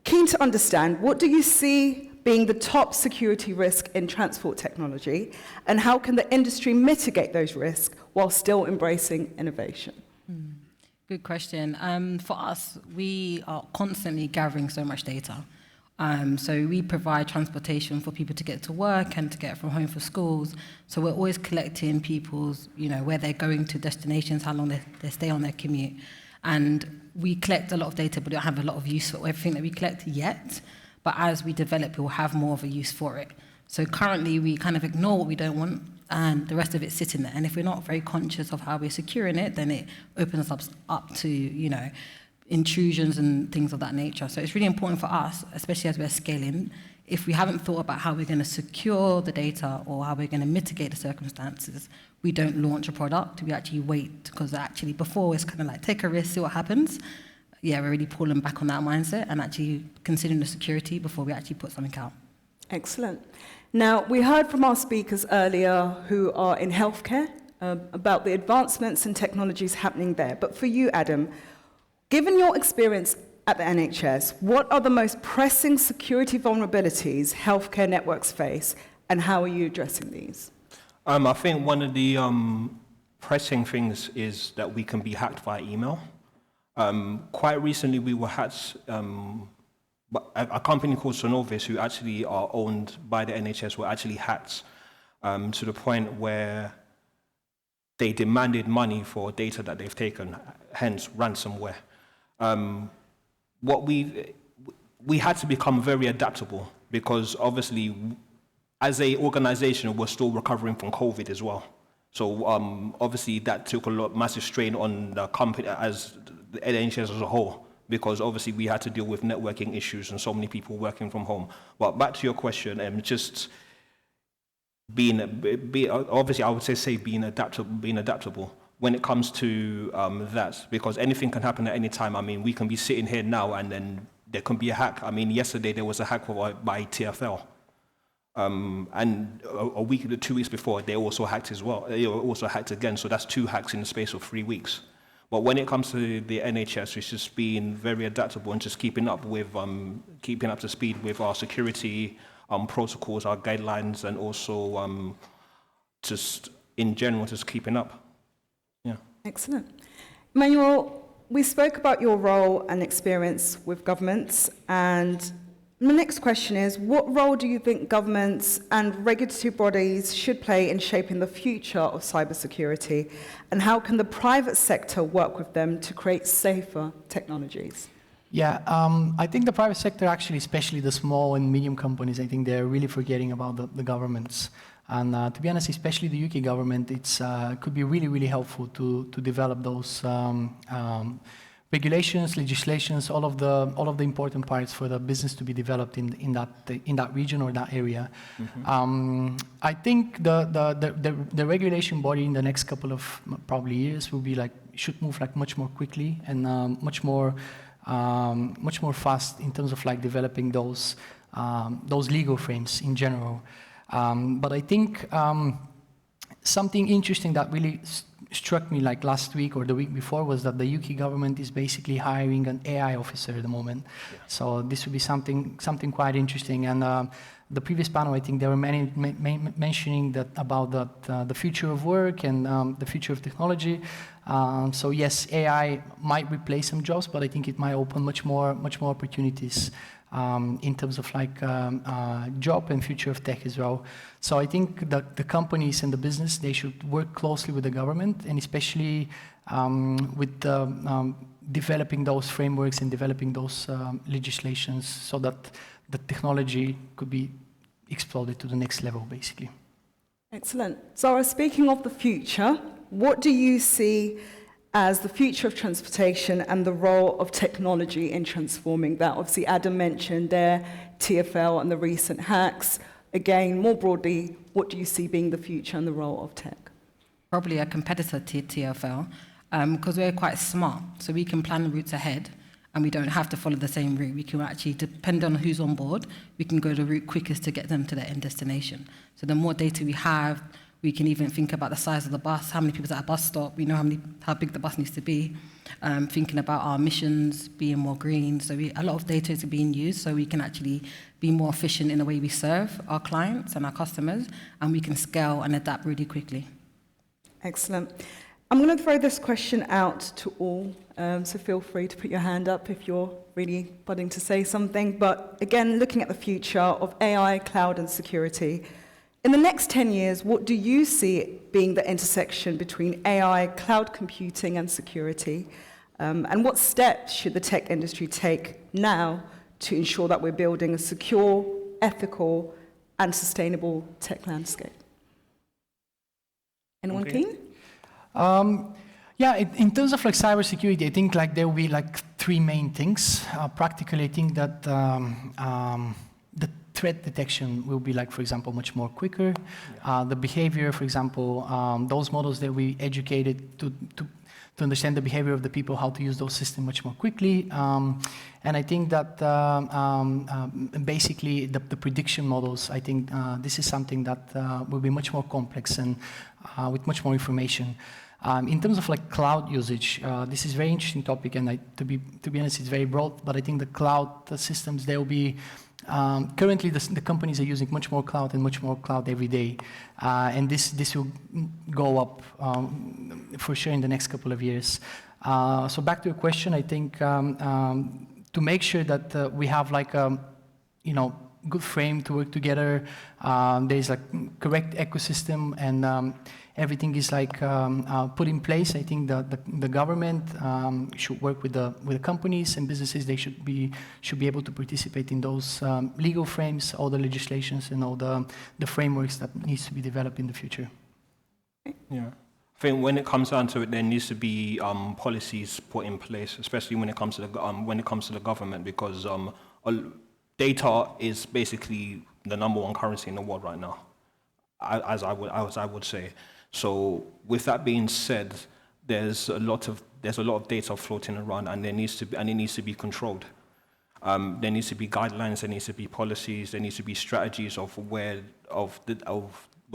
keen to understand, what do you see being the top security risk in transport technology, and how can the industry mitigate those risks while still embracing innovation? Good question. For us, we are constantly gathering so much data. So we provide transportation for people to get to work and to get from home for schools. So we're always collecting people's, where they're going to destinations, how long they stay on their commute. And we collect a lot of data, but we don't have a lot of use for everything that we collect yet. But as we develop, we'll have more of a use for it. So currently, we kind of ignore what we don't want, and the rest of it's sitting there. And if we're not very conscious of how we're securing it, then it opens us up to, intrusions and things of that nature. So it's really important for us, especially as we're scaling, if we haven't thought about how we're going to secure the data or how we're going to mitigate the circumstances, we don't launch a product. We actually wait, because actually before it's kind of like take a risk, see what happens. Yeah, we're really pulling back on that mindset and actually considering the security before we actually put something out. Excellent. Now, we heard from our speakers earlier who are in healthcare about the advancements and technologies happening there. But for you, Adam, given your experience at the NHS, what are the most pressing security vulnerabilities healthcare networks face, and how are you addressing these? I think one of the pressing things is that we can be hacked via email. Quite recently, we were hacked. A company called Sonovis, who actually are owned by the NHS, were actually hacked to the point where they demanded money for data that they've taken, hence ransomware. What we had to become very adaptable, because obviously, as an organization, we're still recovering from COVID as well. So obviously, that took a massive strain on the company as the NHS as a whole, because obviously we had to deal with networking issues and so many people working from home. But back to your question, just obviously I would say being adaptable when it comes to that, because anything can happen at any time. I mean, we can be sitting here now and then there can be a hack. I mean, yesterday there was a hack by TfL. And a week or 2 weeks before, they also hacked as well. They were also hacked again, so that's 2 hacks in the space of 3 weeks. But when it comes to the NHS, it's just being very adaptable and just keeping up to speed with our security protocols, our guidelines, and also just in general, just keeping up. Yeah. Excellent. Emmanuel, we spoke about your role and experience with governments, and my next question is, what role do you think governments and regulatory bodies should play in shaping the future of cybersecurity, and how can the private sector work with them to create safer technologies? Yeah, I think the private sector, actually, especially the small and medium companies, I think they're really forgetting about the governments. And to be honest, especially the UK government, it could be really, really helpful to develop those regulations, legislations, all of the important parts for the business to be developed in that region or that area. Mm-hmm. I think the regulation body in the next couple of probably years will should move much more quickly and much more fast in terms of developing those legal frames in general. But I think something interesting that really struck me last week or the week before was that the UK government is basically hiring an AI officer at the moment. Yeah. So this would be something quite interesting. And the previous panel, I think they were mentioning that about the future of work and the future of technology. So yes, AI might replace some jobs, but I think it might open much more opportunities in terms of job and future of tech as well. So I think that the companies and the business, they should work closely with the government, and especially with developing those frameworks and developing those legislations so that the technology could be exploded to the next level, basically. Excellent. Zara, speaking of the future, what do you see as the future of transportation and the role of technology in transforming that? Obviously, Adam mentioned there TfL and the recent hacks. Again, more broadly, what do you see being the future and the role of tech? Probably a competitor to TfL, because we're quite smart, so we can plan the routes ahead, and we don't have to follow the same route. We can actually, depend on who's on board, we can go the route quickest to get them to their end destination. So the more data we have, we can even think about the size of the bus, how many people's at a bus stop, we know how big the bus needs to be, thinking about our emissions being more green. So a lot of data is being used, so we can actually be more efficient in the way we serve our clients and our customers, and we can scale and adapt really quickly. Excellent. I'm going to throw this question out to all, so feel free to put your hand up if you're really budding to say something. But again, looking at the future of AI, cloud, and security, in the next 10 years, what do you see being the intersection between AI, cloud computing, and security? And what steps should the tech industry take now to ensure that we're building a secure, ethical, and sustainable tech landscape? Anyone keen? Yeah, in terms of like cybersecurity, I think like there will be like three main things. Practically, I think that the threat detection will be like, for example, much more quicker. The behavior, for example, those models that we educated to understand the behavior of the people, how to use those systems much more quickly. And I think that basically the prediction models, I think this is something that will be much more complex and with much more information. In terms of like cloud usage, this is a very interesting topic, and to be honest, it's very broad. But I think the cloud systems, they will be currently the companies are using much more cloud and much more cloud every day, and this will go up for sure in the next couple of years. So back to your question, I think to make sure that we have like a good frame to work together, there's like correct ecosystem and everything is like put in place. I think the government should work with the companies and businesses. They should be able to participate in those legal frames, all the legislations and all the frameworks that needs to be developed in the future. Yeah. I think when it comes down to it, there needs to be policies put in place, especially when it comes to the government, because data is basically the #1 currency in the world right now, as I would say. So with that being said, there's a lot of data floating around, and it needs to be controlled. There needs to be guidelines, there needs to be policies, there needs to be strategies of when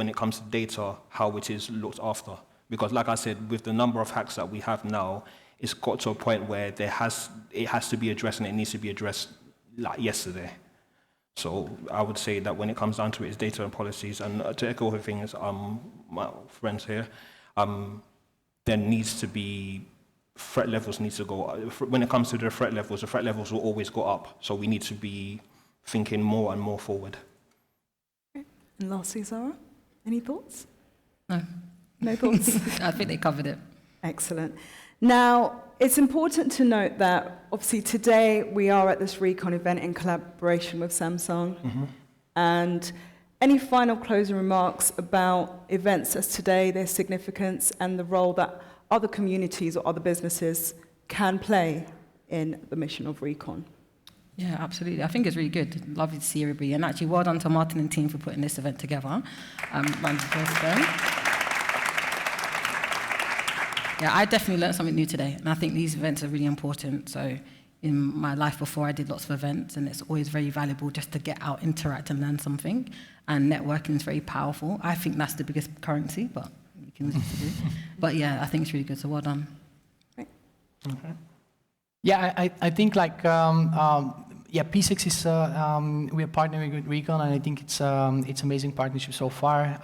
it comes to data, how it is looked after. Because like I said, with the number of hacks that we have now, it's got to a point where it has to be addressed, and it needs to be addressed like yesterday. So I would say that when it comes down to it, it's data and policies. And to echo the things, my friends here, there needs to be threat levels need to go up. When it comes to the threat levels will always go up. So we need to be thinking more and more forward. And lastly, Zara, any thoughts? No. No thoughts? I think they covered it. Excellent. Now, it's important to note that obviously today we are at this R3CON event in collaboration with Samsung. Mm-hmm. And any final closing remarks about events as today, their significance, and the role that other communities or other businesses can play in the mission of R3CON? Yeah, absolutely. I think it's really good. Lovely to see everybody. And actually, well done to Martin and team for putting this event together. Yeah, I definitely learned something new today, and I think these events are really important. So in my life before, I did lots of events, and it's always very valuable just to get out, interact, and learn something. And networking is very powerful. I think that's the biggest currency, but you can do. But yeah, I think it's really good, so well done. Right. Okay. Yeah, I think like, P6 is, we're partnering with R3CON, and I think it's amazing partnership so far.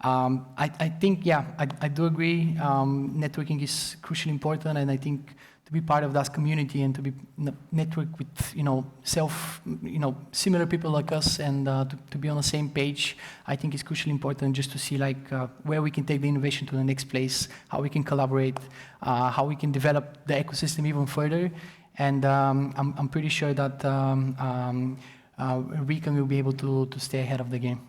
I think, I do agree. Networking is crucially important, and I think to be part of that community and to be network with similar people like us, and to be on the same page, I think is crucially important. Just to see like where we can take the innovation to the next place, how we can collaborate, how we can develop the ecosystem even further, and I'm pretty sure that Recon will be able to stay ahead of the game.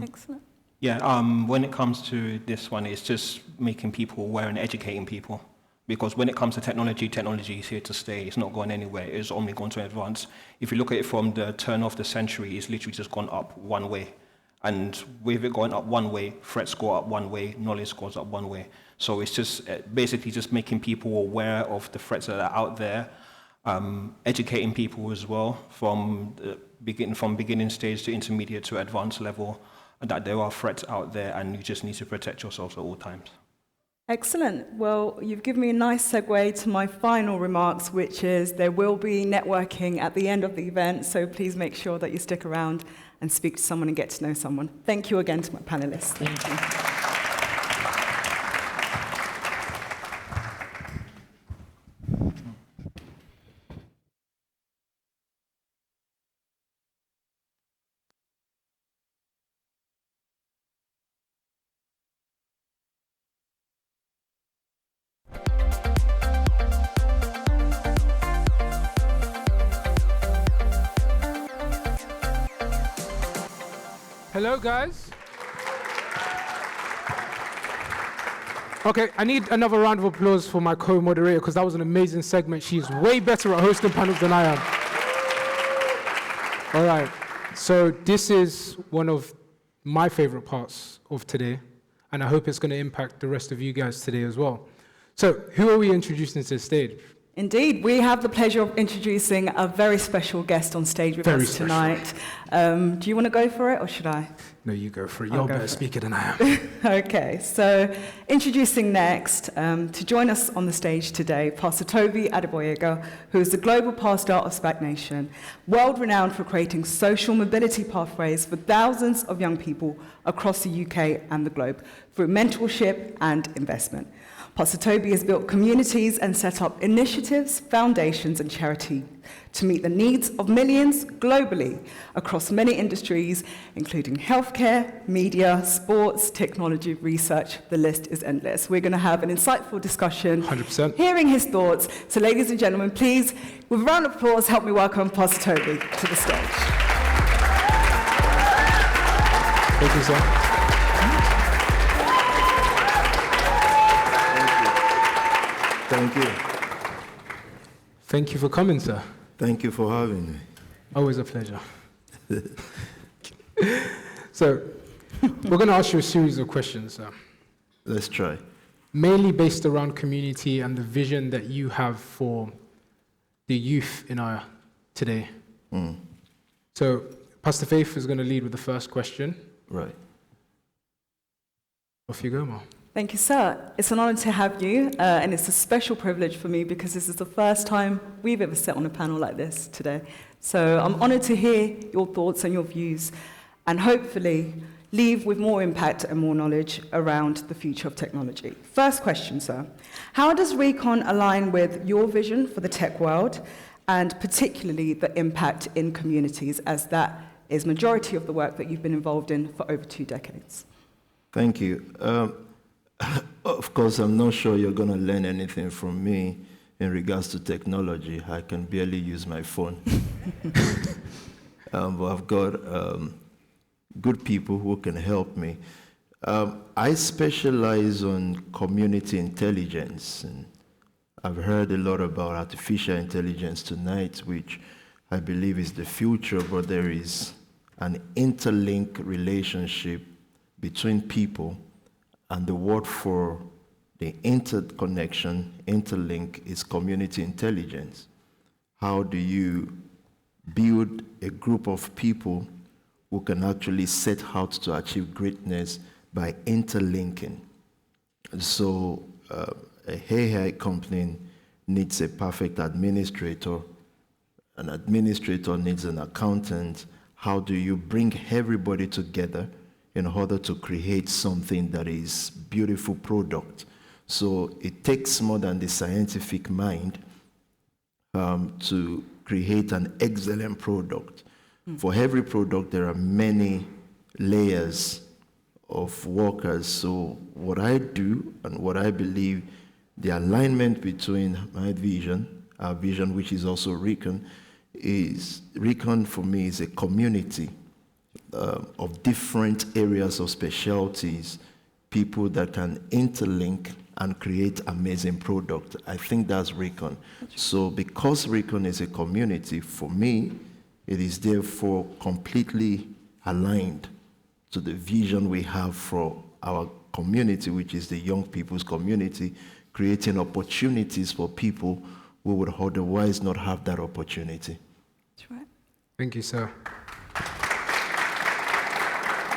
Excellent. Yeah, when it comes to this one, it's just making people aware and educating people. Because when it comes to technology, technology is here to stay. It's not going anywhere. It's only going to advance. If you look at it from the turn of the century, it's literally just gone up one way. And with it going up one way, threats go up one way, knowledge goes up one way. So it's just basically just making people aware of the threats that are out there, educating people as well from beginning stage to intermediate to advanced level, that there are threats out there and you just need to protect yourselves at all times. Excellent. Well, you've given me a nice segue to my final remarks, which is there will be networking at the end of the event, so please make sure that you stick around and speak to someone and get to know someone. Thank you again to my panelists. Thank you. Hello, guys. Okay, I need another round of applause for my co-moderator because that was an amazing segment. She's way better at hosting panels than I am. All right, so this is one of my favorite parts of today, and I hope it's going to impact the rest of you guys today as well. So, who are we introducing to the stage? Indeed, we have the pleasure of introducing a very special guest on stage with us tonight. Do you want to go for it, or should I? No, you go for it. You're a better speaker than I am. Okay, so introducing next, to join us on the stage today, Pastor Toby Adeboyega, who is the Global Pastor of SPAC Nation, world-renowned for creating social mobility pathways for thousands of young people across the UK and the globe through mentorship and investment. Pastor Toby has built communities and set up initiatives, foundations, and charity to meet the needs of millions globally across many industries, including healthcare, media, sports, technology, research. The list is endless. We're going to have an insightful discussion, 100%. Hearing his thoughts. So, ladies and gentlemen, please, with a round of applause, help me welcome Pastor Toby to the stage. Thank you, sir. Thank you. Thank you for coming, sir. Thank you for having me. Always a pleasure. So, we're going to ask you a series of questions, sir. Let's try. Mainly based around community and the vision that you have for the youth in our today. So, Pastor Faith is going to lead with the first question. Right. Off you go, Ma. Thank you, sir. It's an honor to have you, and it's a special privilege for me because this is the first time we've ever sat on a panel like this today. So I'm honored to hear your thoughts and your views, and hopefully leave with more impact and more knowledge around the future of technology. First question, sir. How does R3CON align with your vision for the tech world, and particularly the impact in communities, as that is majority of the work that you've been involved in for over 2 decades? Thank you. Of course, I'm not sure you're going to learn anything from me in regards to technology. I can barely use my phone. But I've got good people who can help me. I specialize on community intelligence. And I've heard a lot about artificial intelligence tonight, which I believe is the future, but there is an interlinked relationship between people. And the word for the interconnection, interlink, is community intelligence. How do you build a group of people who can actually set out to achieve greatness by interlinking? So a hair company needs a perfect administrator. An administrator needs an accountant. How do you bring everybody together in order to create something that is beautiful product? So it takes more than the scientific mind to create an excellent product. For every product, there are many layers of workers. So what I do and what I believe, the alignment between my vision, our vision, which is also R3CON, is R3CON for me is a community of different areas of specialties, people that can interlink and create amazing product. I think that's R3CON. So because R3CON is a community, for me, it is therefore completely aligned to the vision we have for our community, which is the young people's community, creating opportunities for people who would otherwise not have that opportunity. That's right. Thank you, sir.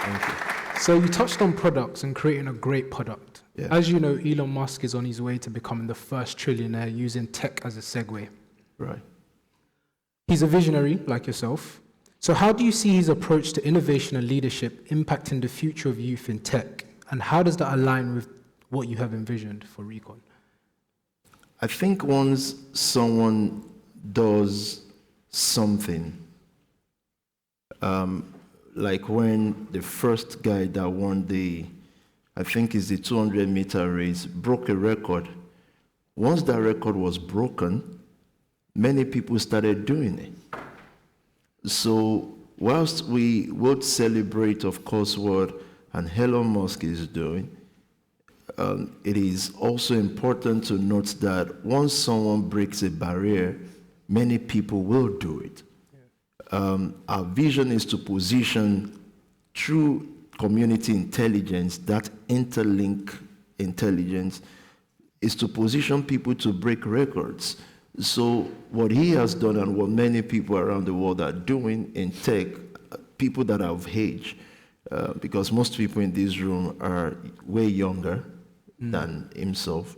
Thank you. So you touched on products and creating a great product. Yeah. As you know, Elon Musk is on his way to becoming the first trillionaire using tech as a segue. Right. He's a visionary like yourself. So how do you see his approach to innovation and leadership impacting the future of youth in tech? And how does that align with what you have envisioned for R3CON? I think once someone does something, like when the first guy that won I think it's the 200-meter race, broke a record. Once that record was broken, many people started doing it. So whilst we would celebrate, of course, what Elon Musk is doing, it is also important to note that once someone breaks a barrier, many people will do it. Our vision is to position through community intelligence, that interlink intelligence, is to position people to break records. So what he has done and what many people around the world are doing in tech, people that are of age, because most people in this room are way younger than himself,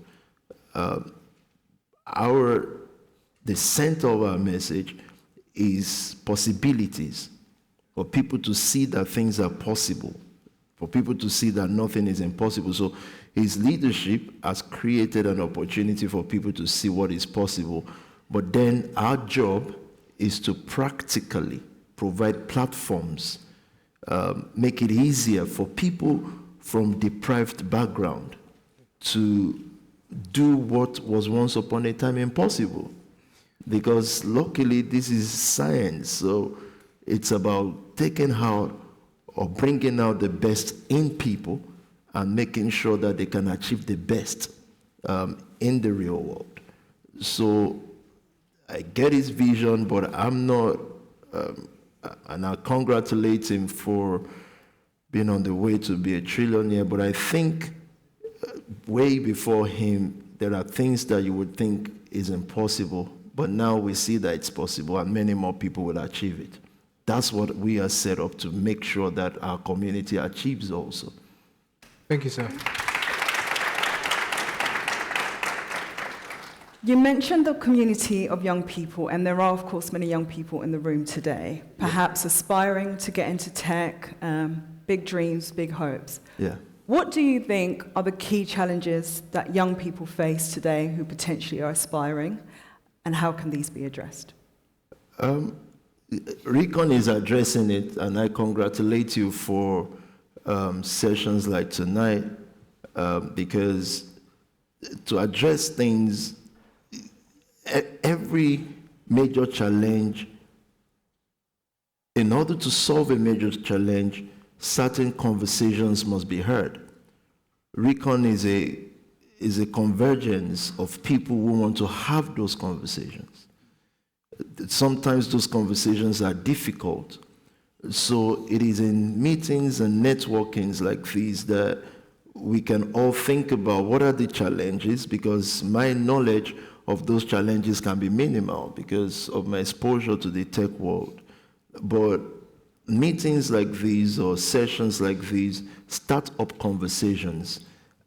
the center of our message is possibilities, for people to see that things are possible, for people to see that nothing is impossible. So his leadership has created an opportunity for people to see what is possible. But then our job is to practically provide platforms, make it easier for people from deprived background to do what was once upon a time impossible. Because luckily this is science, so it's about taking out or bringing out the best in people and making sure that they can achieve the best in the real world. So I get his vision, but I'm not, and I congratulate him for being on the way to be a trillionaire, but I think way before him, there are things that you would think is impossible, but now we see that it's possible and many more people will achieve it. That's what we are set up to make sure that our community achieves also. Thank you, sir. You mentioned the community of young people, and there are, of course, many young people in the room today, perhaps aspiring to get into tech, big dreams, big hopes. Yeah. What do you think are the key challenges that young people face today who potentially are aspiring, and how can these be addressed? R3CON is addressing it, and I congratulate you for sessions like tonight, because to address things, every major challenge, in order to solve a major challenge, certain conversations must be heard. R3CON is a convergence of people who want to have those conversations. Sometimes those conversations are difficult. So it is in meetings and networkings like these that we can all think about what are the challenges, because my knowledge of those challenges can be minimal because of my exposure to the tech world. But meetings like these or sessions like these start up conversations,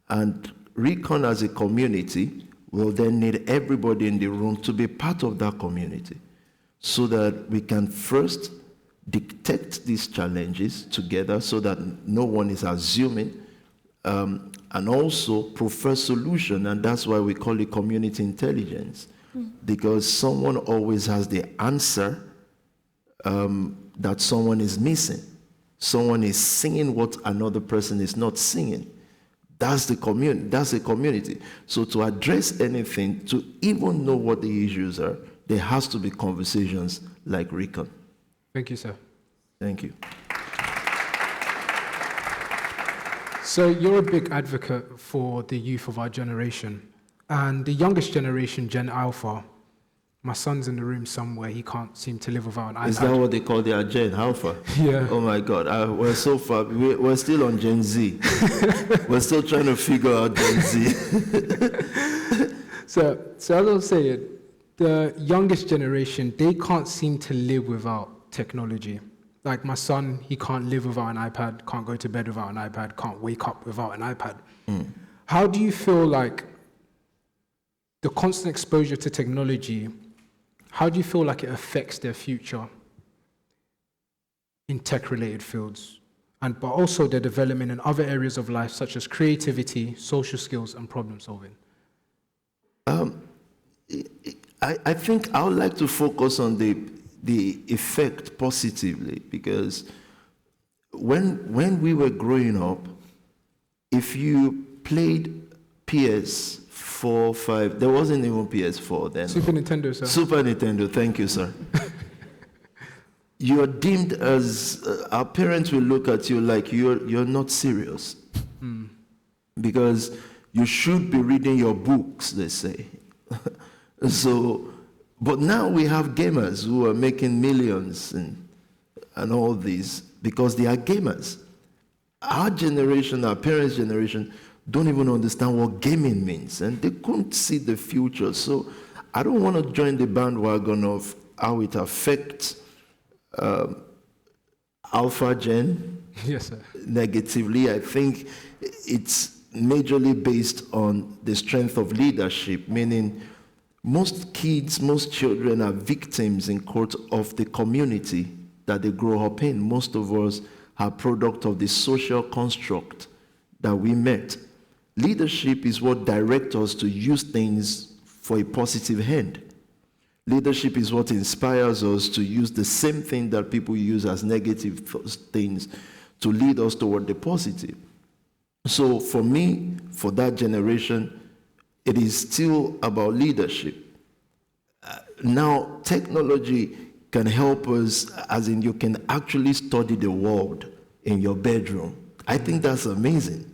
and R3CON as a community will then need everybody in the room to be part of that community so that we can first detect these challenges together so that no one is assuming, and also prefer solution, and that's why we call it community intelligence, because someone always has the answer that someone is missing. Someone is singing what another person is not singing. That's the community. That's the community. So to address anything, to even know what the issues are, there has to be conversations like R3CON. Thank you, sir. Thank you. So you're a big advocate for the youth of our generation, and the youngest generation, Gen Alpha. My son's in the room somewhere. He can't seem to live without an iPad. Is that what they call their Gen Alpha? Yeah. Oh my God, we're so far. We're still on Gen Z. We're still trying to figure out Gen Z. So as I was saying, the youngest generation, they can't seem to live without technology. Like my son, he can't live without an iPad, can't go to bed without an iPad, can't wake up without an iPad. How do you feel like the constant exposure to technology, how do you feel like it affects their future in tech-related fields, but also their development in other areas of life, such as creativity, social skills, and problem solving? I think I would like to focus on the effect positively, because when we were growing up, if you played PS4, 5, there wasn't even PS4 then. Super Nintendo, sir. Super Nintendo, thank you, sir. You're deemed as, our parents will look at you like you're not serious. Because you should be reading your books, they say. So, but now we have gamers who are making millions and all these because they are gamers. Our generation, our parents' generation, don't even understand what gaming means, and they couldn't see the future. So I don't want to join the bandwagon of how it affects Alpha Gen negatively. I think it's majorly based on the strength of leadership, meaning most kids, most children are victims, in quotes, of the community that they grow up in. Most of us are product of the social construct that we met. Leadership is what directs us to use things for a positive end. Leadership is what inspires us to use the same thing that people use as negative things to lead us toward the positive. So for me, for that generation, it is still about leadership. Now, technology can help us, as in you can actually study the world in your bedroom. I think that's amazing.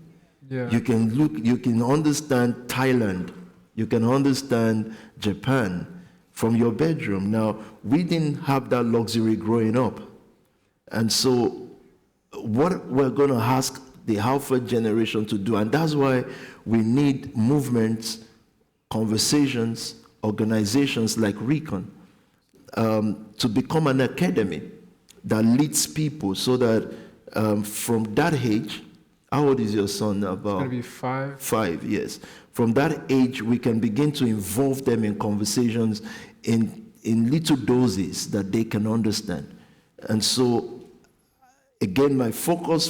Yeah. You can look, you can understand Thailand, you can understand Japan from your bedroom. Now, we didn't have that luxury growing up. And so what we're going to ask the Alpha generation to do, and that's why we need movements, conversations, organizations like R3CON to become an academy that leads people so that from that age, how old is your son now? About? It's going to be 5. 5 years. From that age, we can begin to involve them in conversations in little doses that they can understand. And so, again, our focus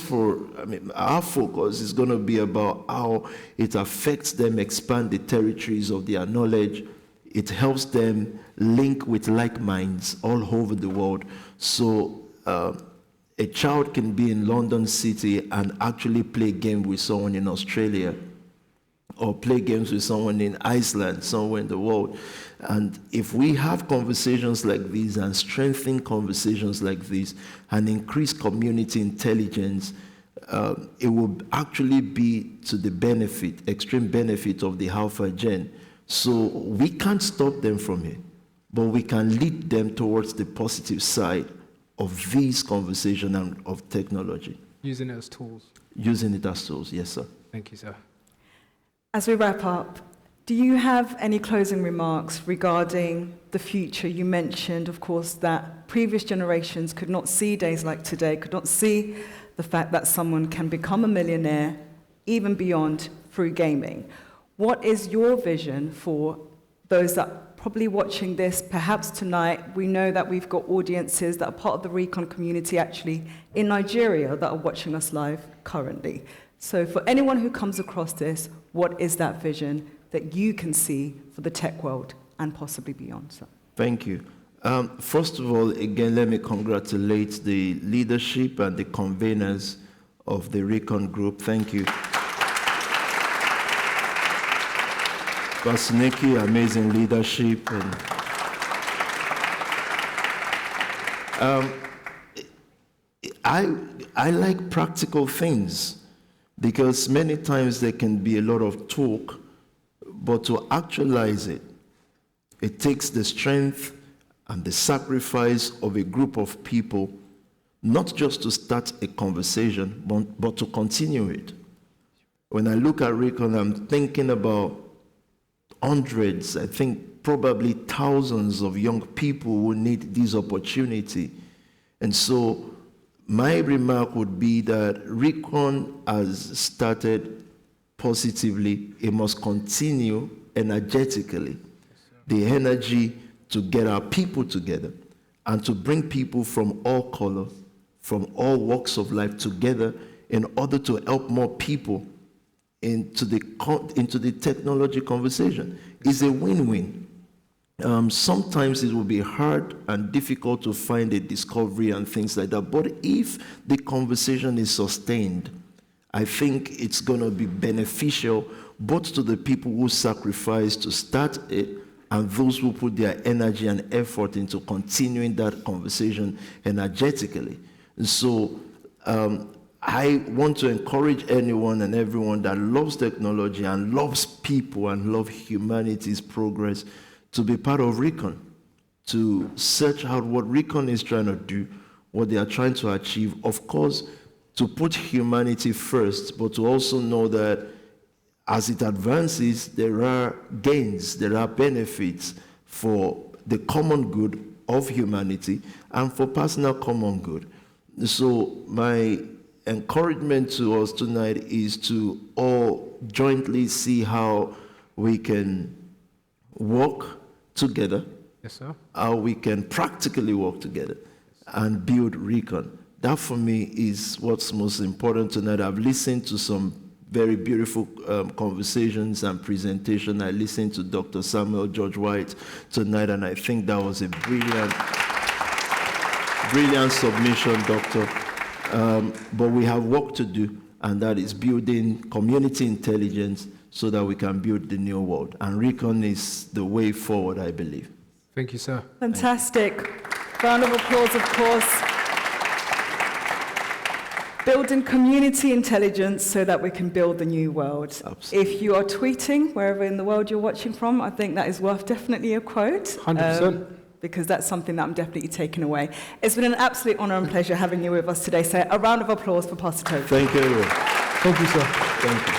is going to be about how it affects them, expand the territories of their knowledge. It helps them link with like minds all over the world. So a child can be in London City and actually play games with someone in Australia, or play games with someone in Iceland, somewhere in the world. And if we have conversations like these and strengthen conversations like this and increase community intelligence, it will actually be to the benefit, extreme benefit of the Alpha Gen. So we can't stop them from it, but we can lead them towards the positive side of these conversations and of technology. Using it as tools. Using it as tools, yes, sir. Thank you, sir. As we wrap up, do you have any closing remarks regarding the future? You mentioned, of course, that previous generations could not see days like today, could not see the fact that someone can become a millionaire, even beyond through gaming. What is your vision for those that are probably watching this, perhaps tonight? We know that we've got audiences that are part of the R3CON community actually in Nigeria that are watching us live currently. So for anyone who comes across this, what is that vision that you can see for the tech world and possibly beyond? So. Thank you. First of all, again, let me congratulate the leadership and the conveners of the R3CON group. Thank you. Pastor Nikki, amazing leadership. And I like practical things because many times there can be a lot of talk, but to actualize it, it takes the strength and the sacrifice of a group of people, not just to start a conversation, but to continue it. When I look at R3CON, I'm thinking about hundreds, I think probably thousands of young people who need this opportunity. And so my remark would be that R3CON has started positively. It must continue energetically. The energy to get our people together and to bring people from all colors, from all walks of life together in order to help more people into the technology conversation. It's a win-win. Sometimes it will be hard and difficult to find a discovery and things like that, but if the conversation is sustained, I think it's going to be beneficial both to the people who sacrifice to start it and those who put their energy and effort into continuing that conversation energetically. And so I want to encourage anyone and everyone that loves technology and loves people and loves humanity's progress to be part of R3CON, to search out what R3CON is trying to do, what they are trying to achieve. Of course, to put humanity first, but to also know that as it advances, there are gains, there are benefits for the common good of humanity and for personal common good. So my encouragement to us tonight is to all jointly see how we can work together, yes, sir, how we can practically work together and build R3CON. That for me is what's most important tonight. I've listened to some very beautiful conversations and presentation. I listened to Dr. Samuel George White tonight, and I think that was a brilliant submission, Doctor. But we have work to do, and that is building community intelligence so that we can build the new world. And R3CON is the way forward, I believe. Thank you, sir. Fantastic. Round of applause, of course. Building community intelligence so that we can build the new world. Absolutely. If you are tweeting, wherever in the world you're watching from, I think that is worth definitely a quote. 100%. Because that's something that I'm definitely taking away. It's been an absolute honor and pleasure having you with us today. So a round of applause for Pastor Toby. Thank you, everyone. Thank you, sir. Thank you.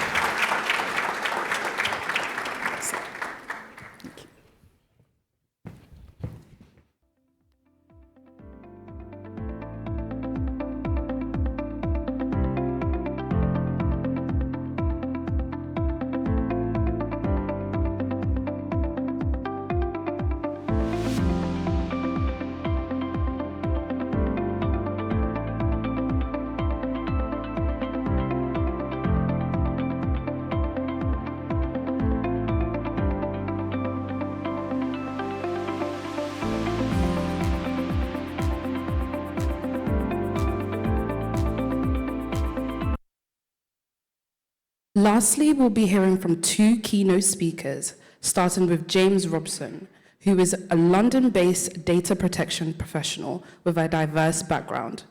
Lastly, we'll be hearing from two keynote speakers, starting with James Robson, who is a London-based data protection professional with a diverse background.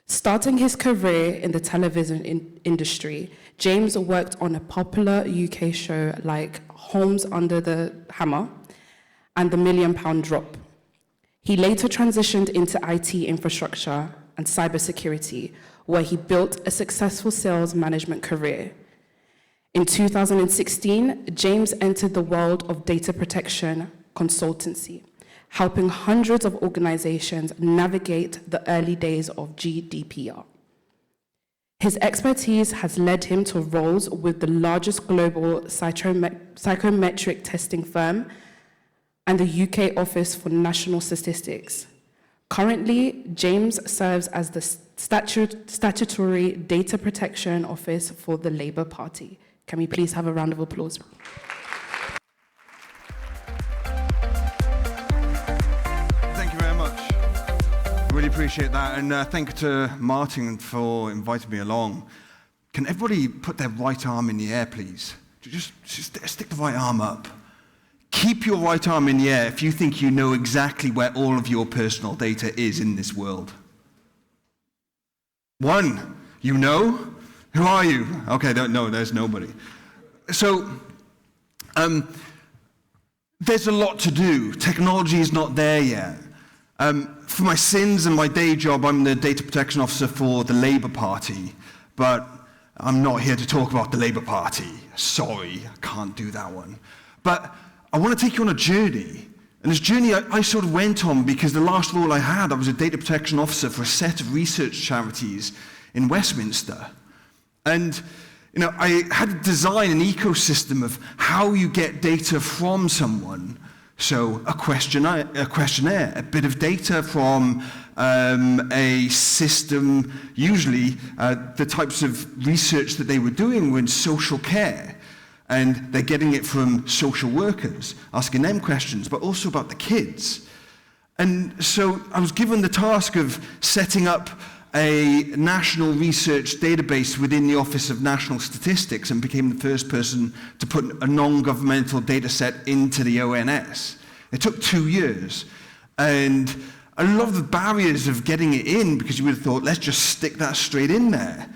Starting his career in the television industry, James worked on a popular UK show like Holmes Under the Hammer and The £1 Million Drop. He later transitioned into IT infrastructure and cybersecurity, where he built a successful sales management career. In 2016, James entered the world of data protection consultancy, helping hundreds of organizations navigate the early days of GDPR. His expertise has led him to roles with the largest global psychometric testing firm and the UK Office for National Statistics. Currently, James serves as the statutory data protection office for the Labour Party. Can we please have a round of applause? Thank you very much. Really appreciate that. And thank you to Martin for inviting me along. Can everybody put their right arm in the air, please? Just stick the right arm up. keep your right arm in the air if you think you know exactly where all of your personal data is in this world. 1, you know? Who are you? Okay, no, there's nobody. So, there's a lot to do. Technology is not there yet. For my sins and my day job, I'm the data protection officer for the Labour Party, but I'm not here to talk about the Labour Party. Sorry, I can't do that one. But I want to take you on a journey. And this journey I sort of went on because the last role I had, I was a data protection officer for a set of research charities in Westminster. And I had to design an ecosystem of how you get data from someone. So a questionnaire, a bit of data from a system. Usually, the types of research that they were doing were in social care. And they're getting it from social workers, asking them questions, but also about the kids. And so I was given the task of setting up a national research database within the Office of National Statistics and became the first person to put a non-governmental data set into the ONS. It took 2 years. And a lot of the barriers of getting it in, because you would have thought, let's just stick that straight in there,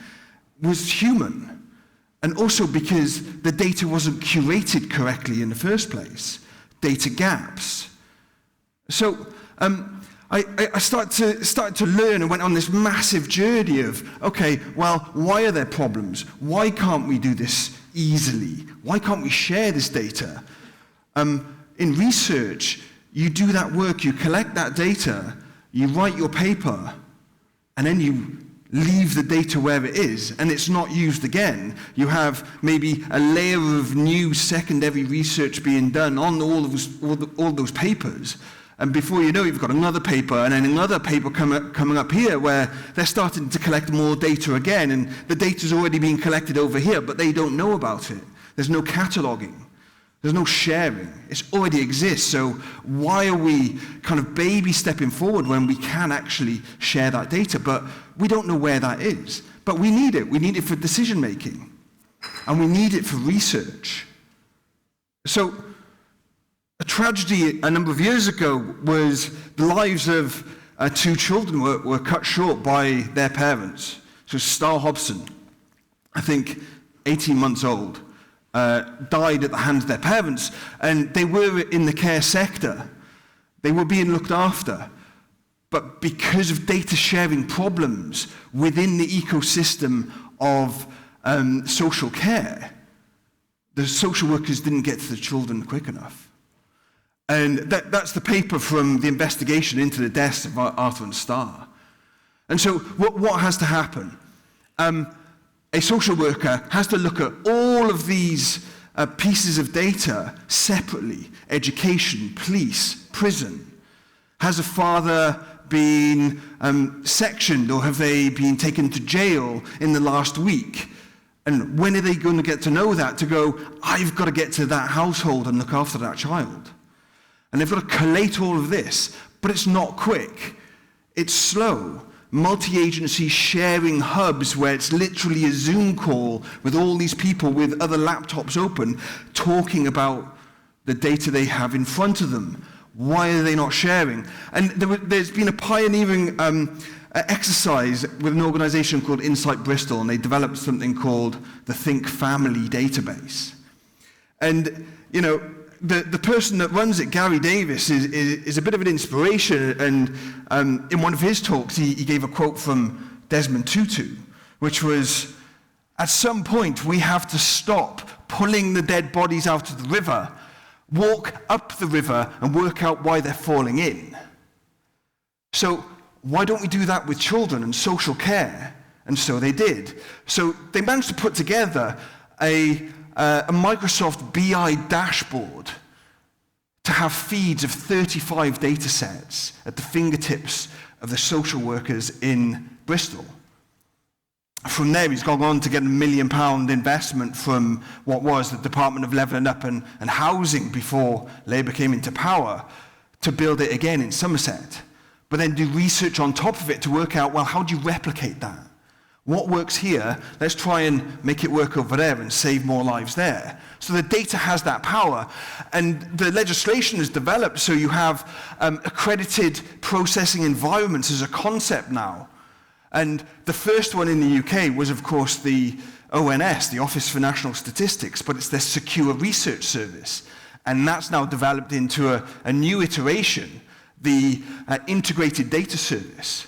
was human. And also because the data wasn't curated correctly in the first place. Data gaps. So I started to learn and went on this massive journey of, okay, well, why are there problems? Why can't we do this easily? Why can't we share this data? In research, you do that work, you collect that data, you write your paper, and then you leave the data where it is, and it's not used again. You have maybe a layer of new secondary research being done on all those papers, and before you know it, you've got another paper, and then another paper coming up here where they're starting to collect more data again, and the data's already being collected over here, but they don't know about it. There's no cataloging. There's no sharing. It already exists, so why are we kind of baby stepping forward when we can actually share that data? But we don't know where that is. But we need it. We need it for decision making. And we need it for research. So a tragedy a number of years ago was the lives of 2 children were cut short by their parents. So Star Hobson, I think 18 months old, died at the hands of their parents, and they were in the care sector. They were being looked after. But because of data sharing problems within the ecosystem of social care, the social workers didn't get to the children quick enough. And that's the paper from the investigation into the deaths of Arthur and Star. And so what has to happen? A social worker has to look at all of these pieces of data separately. Education, police, prison. Has a father been sectioned, or have they been taken to jail in the last week? And when are they going to get to know that, to go, I've got to get to that household and look after that child? And they've got to collate all of this, but it's not quick. It's slow. Multi-agency sharing hubs where it's literally a Zoom call with all these people with other laptops open talking about the data they have in front of them. Why are they not sharing? And there's been a pioneering exercise with an organization called Insight Bristol, and they developed something called the Think Family database. And, the person that runs it, Gary Davis, is a bit of an inspiration, and in one of his talks, he gave a quote from Desmond Tutu, which was, at some point, we have to stop pulling the dead bodies out of the river, walk up the river, and work out why they're falling in. So why don't we do that with children and social care? And so they did. So they managed to put together a Microsoft BI dashboard to have feeds of 35 data sets at the fingertips of the social workers in Bristol. From there, he's gone on to get £1 million investment from what was the Department of Levelling Up and Housing before Labour came into power to build it again in Somerset. But then do research on top of it to work out, well, how do you replicate that? What works here, let's try and make it work over there and save more lives there. So the data has that power. And the legislation is developed so you have accredited processing environments as a concept now. And the first one in the UK was, of course, the ONS, the Office for National Statistics, but it's their Secure Research Service. And that's now developed into a new iteration, the Integrated Data Service,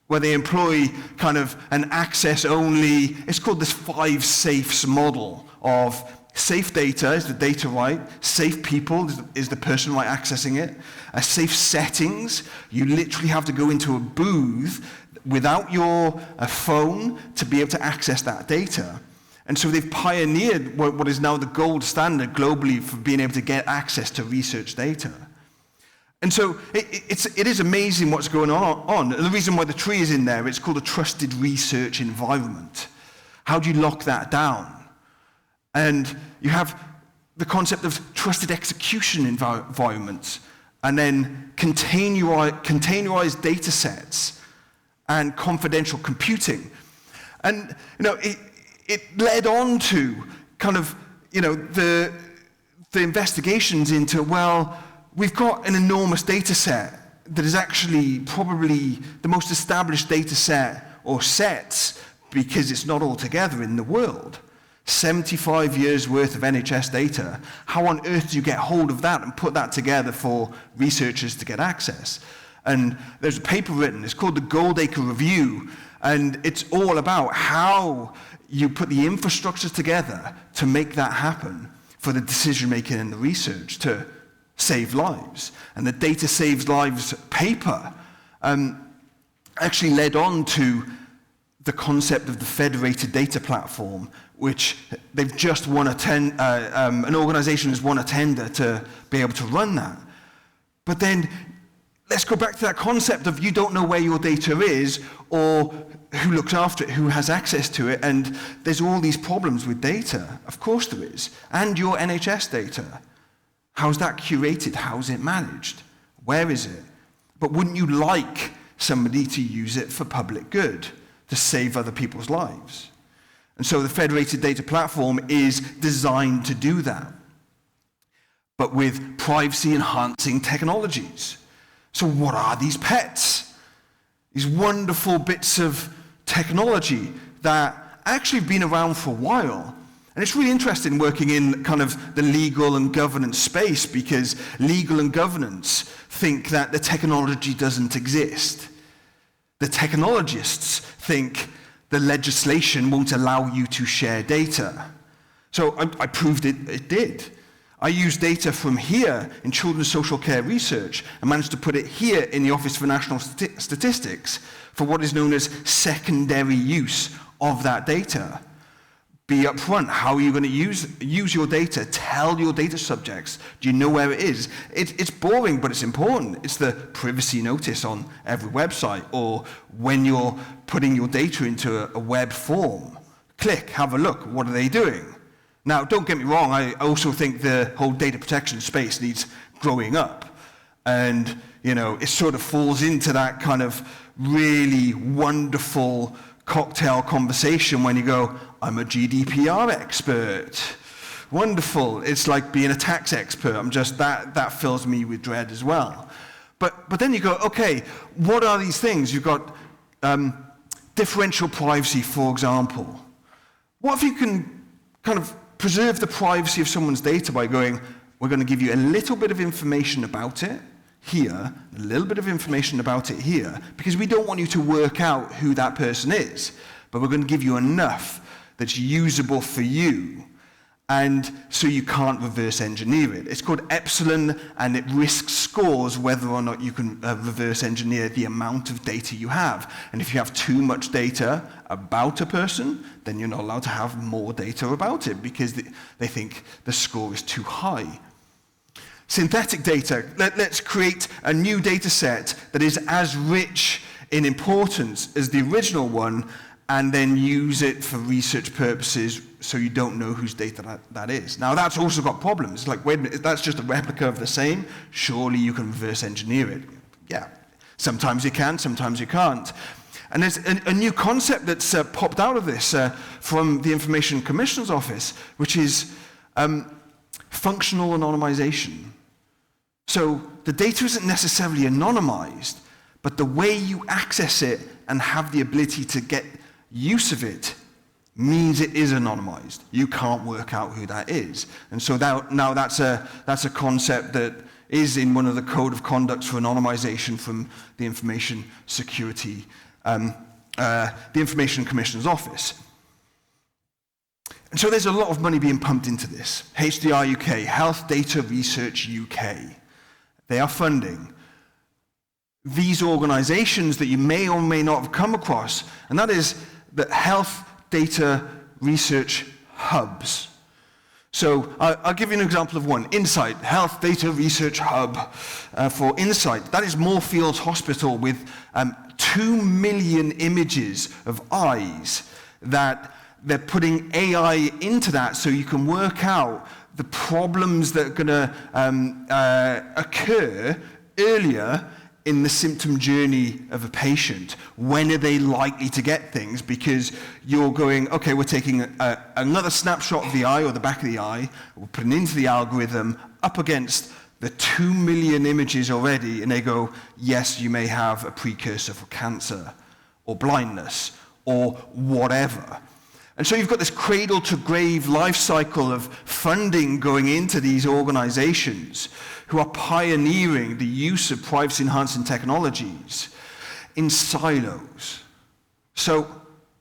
where they employ kind of an access-only, it's called this 5 safes model of safe data is the data right, safe people is the person right accessing it, safe settings, you literally have to go into a booth without your phone to be able to access that data. And so they've pioneered what is now the gold standard globally for being able to get access to research data. And so it is amazing what's going on. And the reason why the tree is in there, it's called a trusted research environment. How do you lock that down? And you have the concept of trusted execution environments, and then containerized data sets and confidential computing. And it led on to kind of the investigations into, well, we've got an enormous data set that is actually probably the most established data set or sets because it's not all together in the world. 75 years worth of NHS data. How on earth do you get hold of that and put that together for researchers to get access? And there's a paper written, it's called the Goldacre Review, and it's all about how you put the infrastructure together to make that happen for the decision making and the research to save lives. And the Data Saves Lives paper actually led on to the concept of the federated data platform, which they've just won an organization has won a tender to be able to run that. But then let's go back to that concept of you don't know where your data is or who looks after it, who has access to it, and there's all these problems with data. Of course there is. And your NHS data. How's that curated? How's it managed? Where is it? But wouldn't you like somebody to use it for public good, to save other people's lives? And so the federated data platform is designed to do that, but with privacy-enhancing technologies. So what are these pets? These wonderful bits of technology that actually have been around for a while. And it's really interesting working in kind of the legal and governance space, because legal and governance think that the technology doesn't exist. The technologists think the legislation won't allow you to share data. So I proved it did. I used data from here in children's social care research and managed to put it here in the Office for National Statistics for what is known as secondary use of that data. Be upfront. How are you going to use your data? Tell your data subjects. Do you know where it is? It's boring, but it's important. It's the privacy notice on every website, or when you're putting your data into a web form. Click, have a look. What are they doing? Now, don't get me wrong. I also think the whole data protection space needs growing up. And, it sort of falls into that kind of really wonderful cocktail conversation when you go, I'm a GDPR expert. Wonderful. It's like being a tax expert. That fills me with dread as well. But then you go, okay, what are these things? You've got differential privacy, for example. What if you can kind of preserve the privacy of someone's data by going, we're going to give you a little bit of information about it here, a little bit of information about it here, because we don't want you to work out who that person is, but we're going to give you enough that's usable for you, and so you can't reverse engineer it. It's called Epsilon, and it risk scores whether or not you can reverse engineer the amount of data you have. And if you have too much data about a person, then you're not allowed to have more data about it because they think the score is too high. Synthetic data. Let's create a new data set that is as rich in importance as the original one, and then use it for research purposes so you don't know whose data that is. Now, that's also got problems. Like, wait a minute, that's just a replica of the same. Surely you can reverse engineer it. Yeah, sometimes you can, sometimes you can't. And there's a new concept that's popped out of this from the Information Commissioner's Office, which is functional anonymization. So the data isn't necessarily anonymized, but the way you access it and have the ability to get use of it means it is anonymized. You can't work out who that is. And so now that's a concept that is in one of the code of conducts for anonymization from the Information Security, the Information Commissioner's Office. And so there's a lot of money being pumped into this. HDR UK, Health Data Research UK. They are funding these organizations that you may or may not have come across, and that is the Health Data Research Hubs. So I'll give you an example of one. Insight, Health Data Research Hub for Insight. That is Moorfields Hospital with 2 million images of eyes that they're putting AI into that so you can work out the problems that are going to occur earlier in the symptom journey of a patient. When are they likely to get things? Because you're going, okay, we're taking another snapshot of the eye or the back of the eye, we're putting into the algorithm up against the 2 million images already, and they go, yes, you may have a precursor for cancer or blindness or whatever. And so you've got this cradle-to-grave life cycle of funding going into these organizations who are pioneering the use of privacy-enhancing technologies in silos. So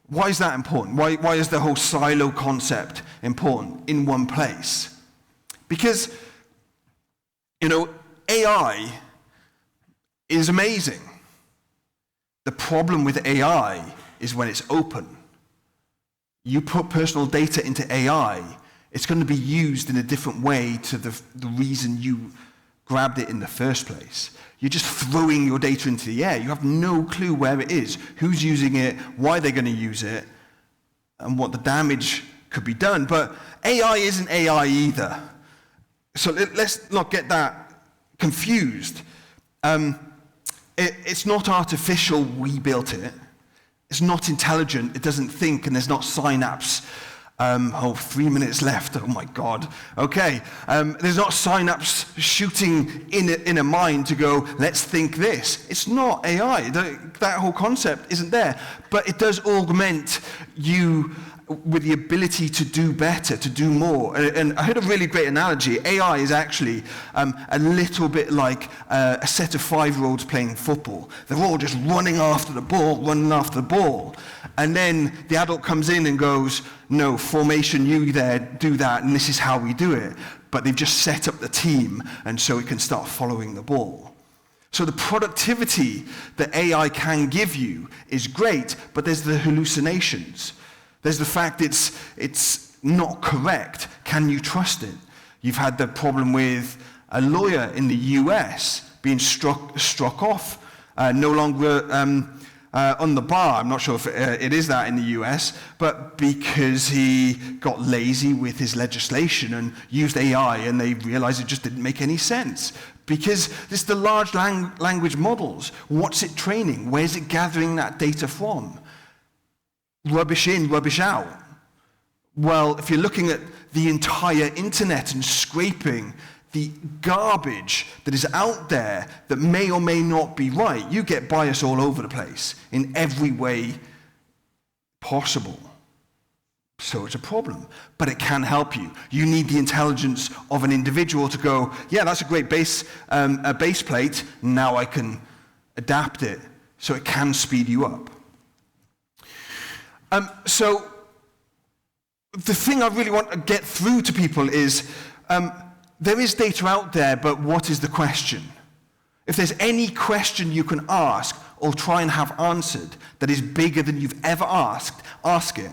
why is that important? Why is the whole silo concept important in one place? Because, you know, AI is amazing. The problem with AI is when it's open. You put personal data into AI, it's going to be used in a different way to the reason you grabbed it in the first place. You're just throwing your data into the air. You have no clue where it is, who's using it, why they're going to use it, and what the damage could be done. But AI isn't AI either. So let's not get that confused. It's not artificial, we built it. It's not intelligent, it doesn't think, and there's not synapse. 3 minutes left, oh my God. Okay, there's not synapse shooting in a mind to go, let's think this. It's not AI, that whole concept isn't there. But it does augment you with the ability to do better, to do more. And I heard a really great analogy. AI is actually a little bit like a set of 5-year-olds playing football. They're all just running after the ball. And then the adult comes in and goes, no, formation, you there, do that, and this is how we do it. But they've just set up the team, and so it can start following the ball. So the productivity that AI can give you is great, but there's the hallucinations. There's the fact it's not correct. Can you trust it? You've had the problem with a lawyer in the US being struck off, no longer on the bar. I'm not sure if it is that in the US, but because he got lazy with his legislation and used AI, and they realized it just didn't make any sense. Because it's the large language models. What's it training? Where's it gathering that data from? Rubbish in, rubbish out. Well, if you're looking at the entire internet and scraping the garbage that is out there that may or may not be right, you get bias all over the place in every way possible. So it's a problem, but it can help you. You need the intelligence of an individual to go, yeah, that's a great base plate. Now I can adapt it so it can speed you up. So the thing I really want to get through to people is there is data out there, but what is the question? If there's any question you can ask or try and have answered that is bigger than you've ever asked, ask it.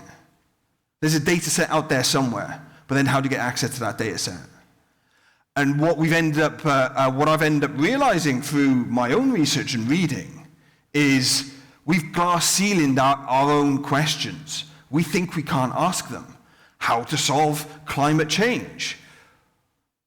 There's a data set out there somewhere, but then how do you get access to that data set? And what I've ended up realizing through my own research and reading is we've glass ceilinged our own questions. We think we can't ask them. How to solve climate change?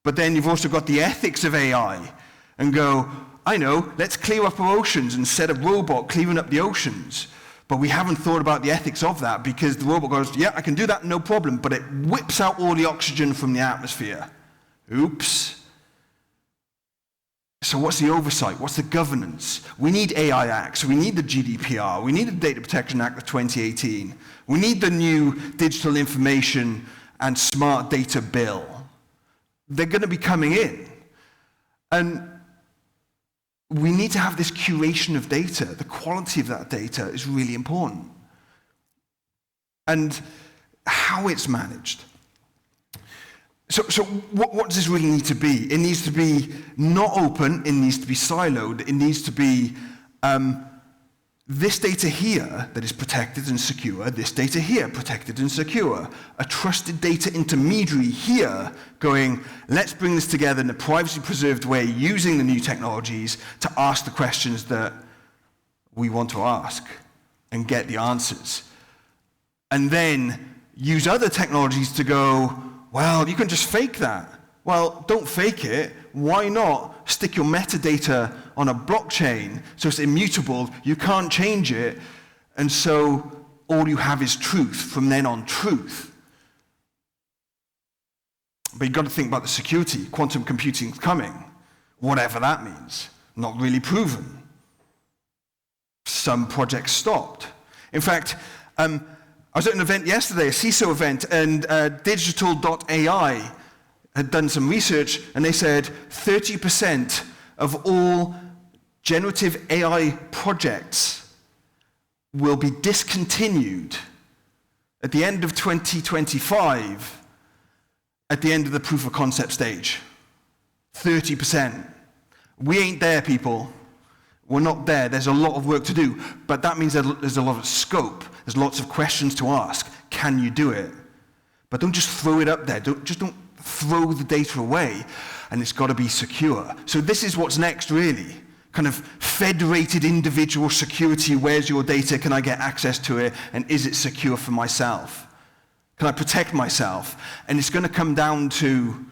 But then you've also got the ethics of AI and go, I know, let's clear up our oceans and set a robot clearing up the oceans. But we haven't thought about the ethics of that, because the robot goes, yeah, I can do that, no problem, but it whips out all the oxygen from the atmosphere. Oops. So what's the oversight? What's the governance? We need AI Acts. We need the GDPR. We need the Data Protection Act of 2018. We need the new Digital Information and Smart Data Bill. They're going to be coming in. And we need to have this curation of data. The quality of that data is really important. And how it's managed. So what does this really need to be? It needs to be not open, it needs to be siloed, it needs to be this data here that is protected and secure, this data here protected and secure. A trusted data intermediary here going, let's bring this together in a privacy-preserved way using the new technologies to ask the questions that we want to ask and get the answers. And then use other technologies to go, well, you can just fake that. Well, don't fake it. Why not stick your metadata on a blockchain so it's immutable, you can't change it, and so all you have is truth from then on, truth. But you've got to think about the security. Quantum computing is coming, whatever that means. Not really proven. Some projects stopped. In fact, I was at an event yesterday, a CISO event, and digital.ai had done some research, and they said 30% of all generative AI projects will be discontinued at the end of 2025, at the end of the proof of concept stage. 30%. We ain't there, people. We're not there. There's a lot of work to do, but that means that there's a lot of scope. There's lots of questions to ask. Can you do it? But don't just throw it up there. Don't throw the data away, and it's got to be secure. So this is what's next, really. Kind of federated individual security. Where's your data? Can I get access to it? And is it secure for myself? Can I protect myself? And it's going to come down to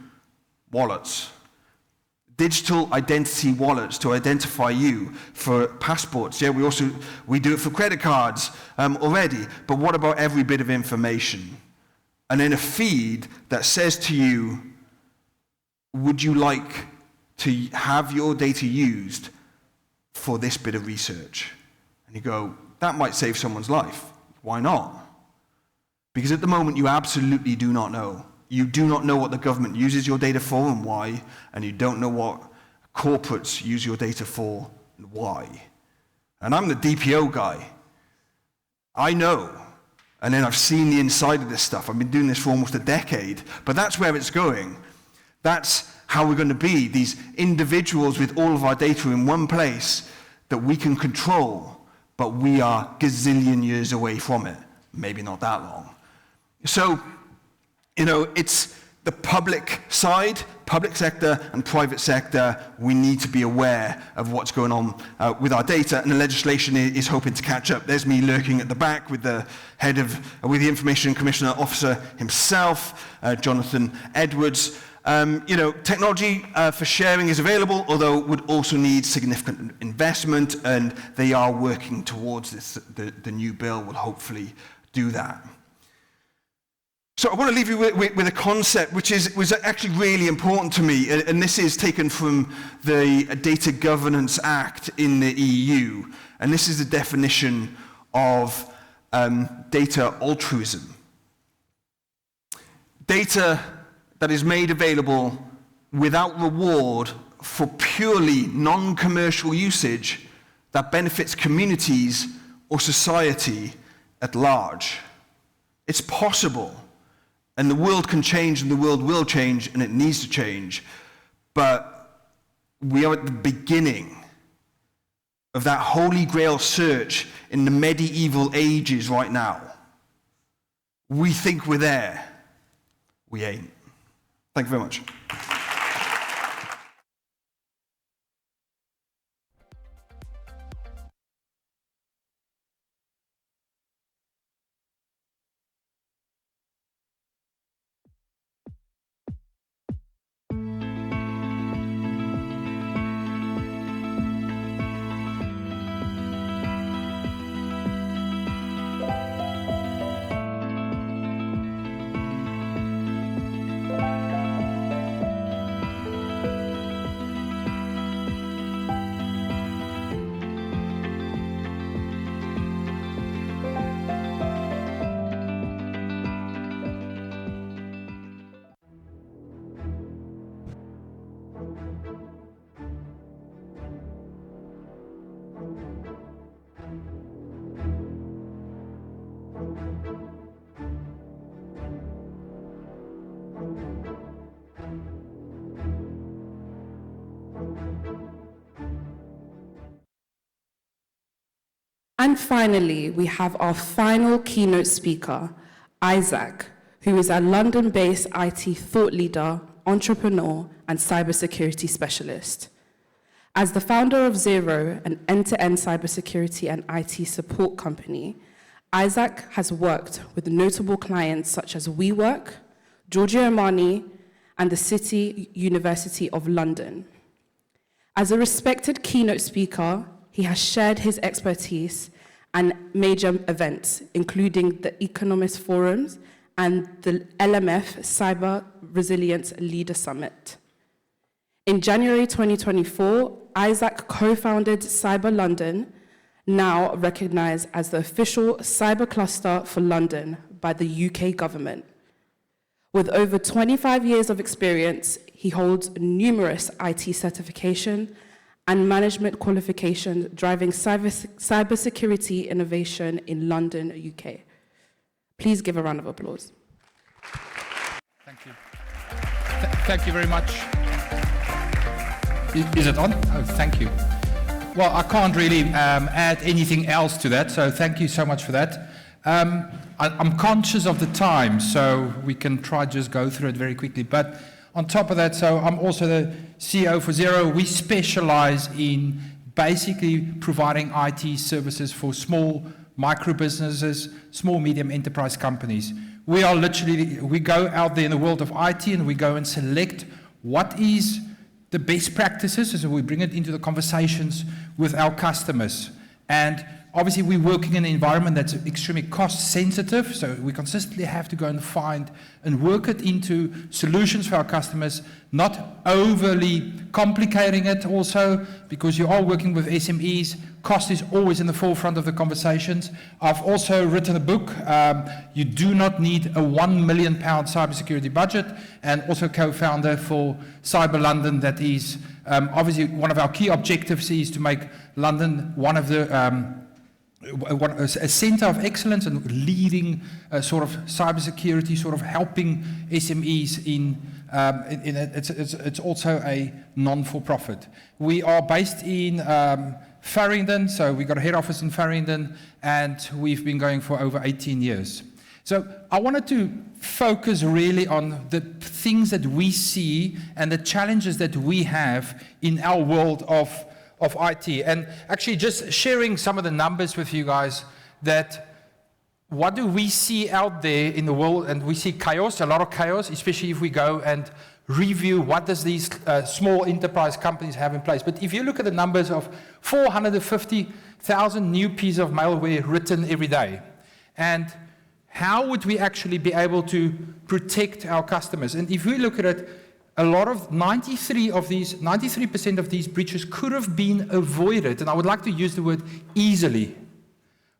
wallets. Digital identity wallets to identify you for passports. Yeah, we do it for credit cards already. But what about every bit of information? And then a feed that says to you, would you like to have your data used for this bit of research? And you go, that might save someone's life. Why not? Because at the moment you absolutely do not know. You do not know what the government uses your data for and why, and you don't know what corporates use your data for and why. And I'm the DPO guy. I know. And then I've seen the inside of this stuff. I've been doing this for almost a decade. But that's where it's going. That's how we're going to be, these individuals with all of our data in one place that we can control, but we are gazillion years away from it. Maybe not that long. So, it's the public side, public sector and private sector. We need to be aware of what's going on with our data, and the legislation is hoping to catch up. There's me lurking at the back with the with the Information Commissioner Officer himself, Jonathan Edwards. Technology for sharing is available, although would also need significant investment, and they are working towards this. The new bill will hopefully do that. So I want to leave you with a concept which was actually really important to me, and this is taken from the Data Governance Act in the EU, and this is the definition of data altruism. Data that is made available without reward for purely non-commercial usage that benefits communities or society at large. It's possible. And the world can change, and the world will change, and it needs to change. But we are at the beginning of that holy grail search in the medieval ages right now. We think we're there. We ain't. Thank you very much. And finally, we have our final keynote speaker, Isaac, who is a London-based IT thought leader, entrepreneur, and cybersecurity specialist. As the founder of Zero, an end-to-end cybersecurity and IT support company, Isaac has worked with notable clients such as WeWork, Giorgio Armani, and the City University of London. As a respected keynote speaker, he has shared his expertise and major events, including the Economist Forums and the LMF Cyber Resilience Leader Summit. In January 2024, Isaac co-founded Cyber London, now recognized as the official cyber cluster for London by the UK government. With over 25 years of experience, he holds numerous IT certification and management qualifications driving cybersecurity innovation in London, UK. Please give a round of applause. Thank you. Thank you very much. Is it on? Oh, thank you. Well, I can't really add anything else to that, so thank you so much for that. I'm conscious of the time, so we can try just go through it very quickly. But on top of that, so I'm also the CEO for Zero. We specialize in basically providing IT services for small micro businesses, small medium enterprise companies. We are literally, we go out there in the world of IT and we go and select what is the best practices, so we bring it into the conversations with our customers. And obviously we're working in an environment that's extremely cost sensitive, so we consistently have to go and find and work it into solutions for our customers, not overly complicating it also, because you are working with SMEs, cost is always in the forefront of the conversations. I've also written a book, You Do Not Need a £1 million cybersecurity budget, and also co-founder for Cyber London. That is obviously one of our key objectives is to make London one of the a center of excellence and leading sort of cybersecurity, sort of helping SMEs in it's also a non-for-profit. We are based in Farringdon, so we've got a head office in Farringdon, and we've been going for over 18 years. So I wanted to focus really on the things that we see and the challenges that we have in our world of IT. And actually just sharing some of the numbers with you guys, that what do we see out there in the world, and we see chaos, a lot of chaos, especially if we go and review what does these small enterprise companies have in place. But if you look at the numbers of 450,000 new pieces of malware written every day, and how would we actually be able to protect our customers? And if we look at it, a lot of 93% of these breaches could have been avoided, and I would like to use the word easily,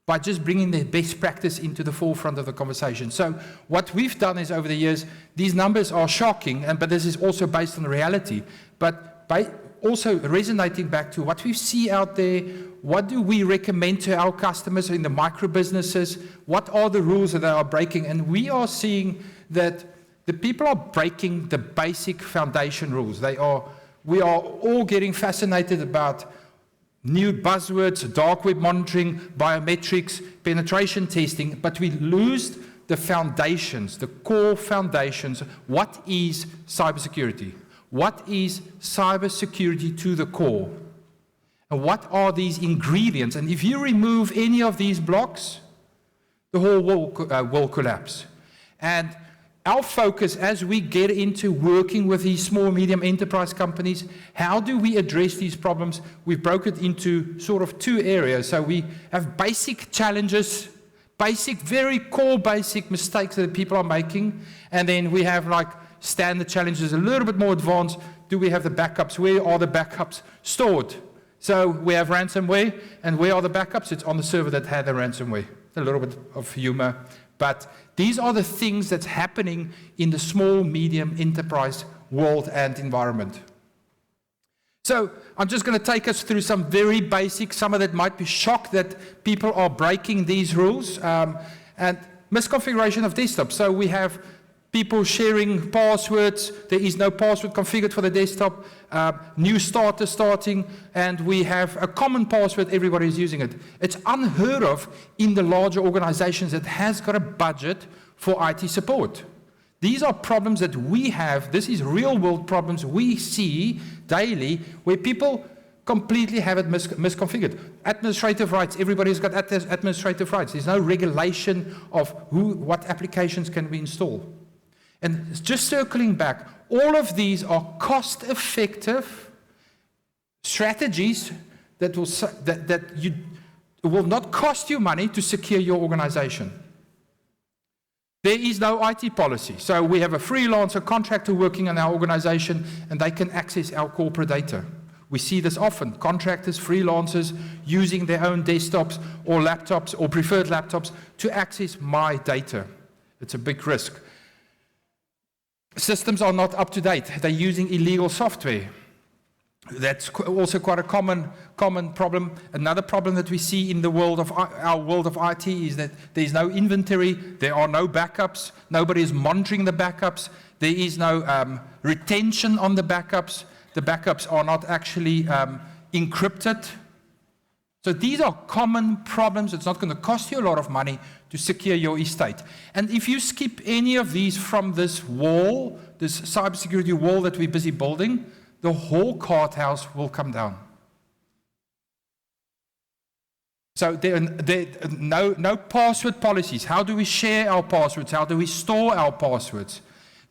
by just bringing the best practice into the forefront of the conversation. So what we've done is, over the years, these numbers are shocking, but this is also based on the reality, but by also resonating back to what we see out there, what do we recommend to our customers in the micro businesses, what are the rules that they are breaking, and we are seeing that the people are breaking the basic foundation rules. We are all getting fascinated about new buzzwords, dark web monitoring, biometrics, penetration testing, but we lose the foundations, the core foundations. What is cybersecurity? What is cybersecurity to the core? And what are these ingredients? And if you remove any of these blocks, the whole will collapse. And our focus as we get into working with these small, medium enterprise companies, how do we address these problems? We've broken it into sort of two areas. So we have basic challenges, basic, very core basic mistakes that people are making. And then we have like standard challenges, a little bit more advanced. Do we have the backups? Where are the backups stored? So we have ransomware, and where are the backups? It's on the server that had the ransomware. A little bit of humor. But these are the things that's happening in the small, medium enterprise world and environment. So I'm just going to take us through some very basic, some of that might be shocked that people are breaking these rules, and misconfiguration of desktop. So we have people sharing passwords. There is no password configured for the desktop. New starter starting, and we have a common password. Everybody is using it. It's unheard of in the larger organizations that has got a budget for IT support. These are problems that we have. This is real-world problems we see daily where people completely have it misconfigured. Administrative rights, everybody's got administrative rights. There's no regulation of what applications can we install. And just circling back, all of these are cost-effective strategies that will not cost you money to secure your organization. There is no IT policy. So we have a freelancer contractor working in our organization, and they can access our corporate data. We see this often, contractors, freelancers using their own desktops or laptops or preferred laptops to access my data. It's a big risk. Systems are not up to date. They're using illegal software. That's also quite a common problem. Another problem that we see in the world of our world of IT is that there's no inventory, there are no backups, nobody is monitoring the backups, there is no retention on the backups. The backups are not actually encrypted. So these are common problems. It's not going to cost you a lot of money to secure your estate. And if you skip any of these from this wall, this cybersecurity wall that we're busy building, the whole cart house will come down. So there are no password policies. How do we share our passwords? How do we store our passwords?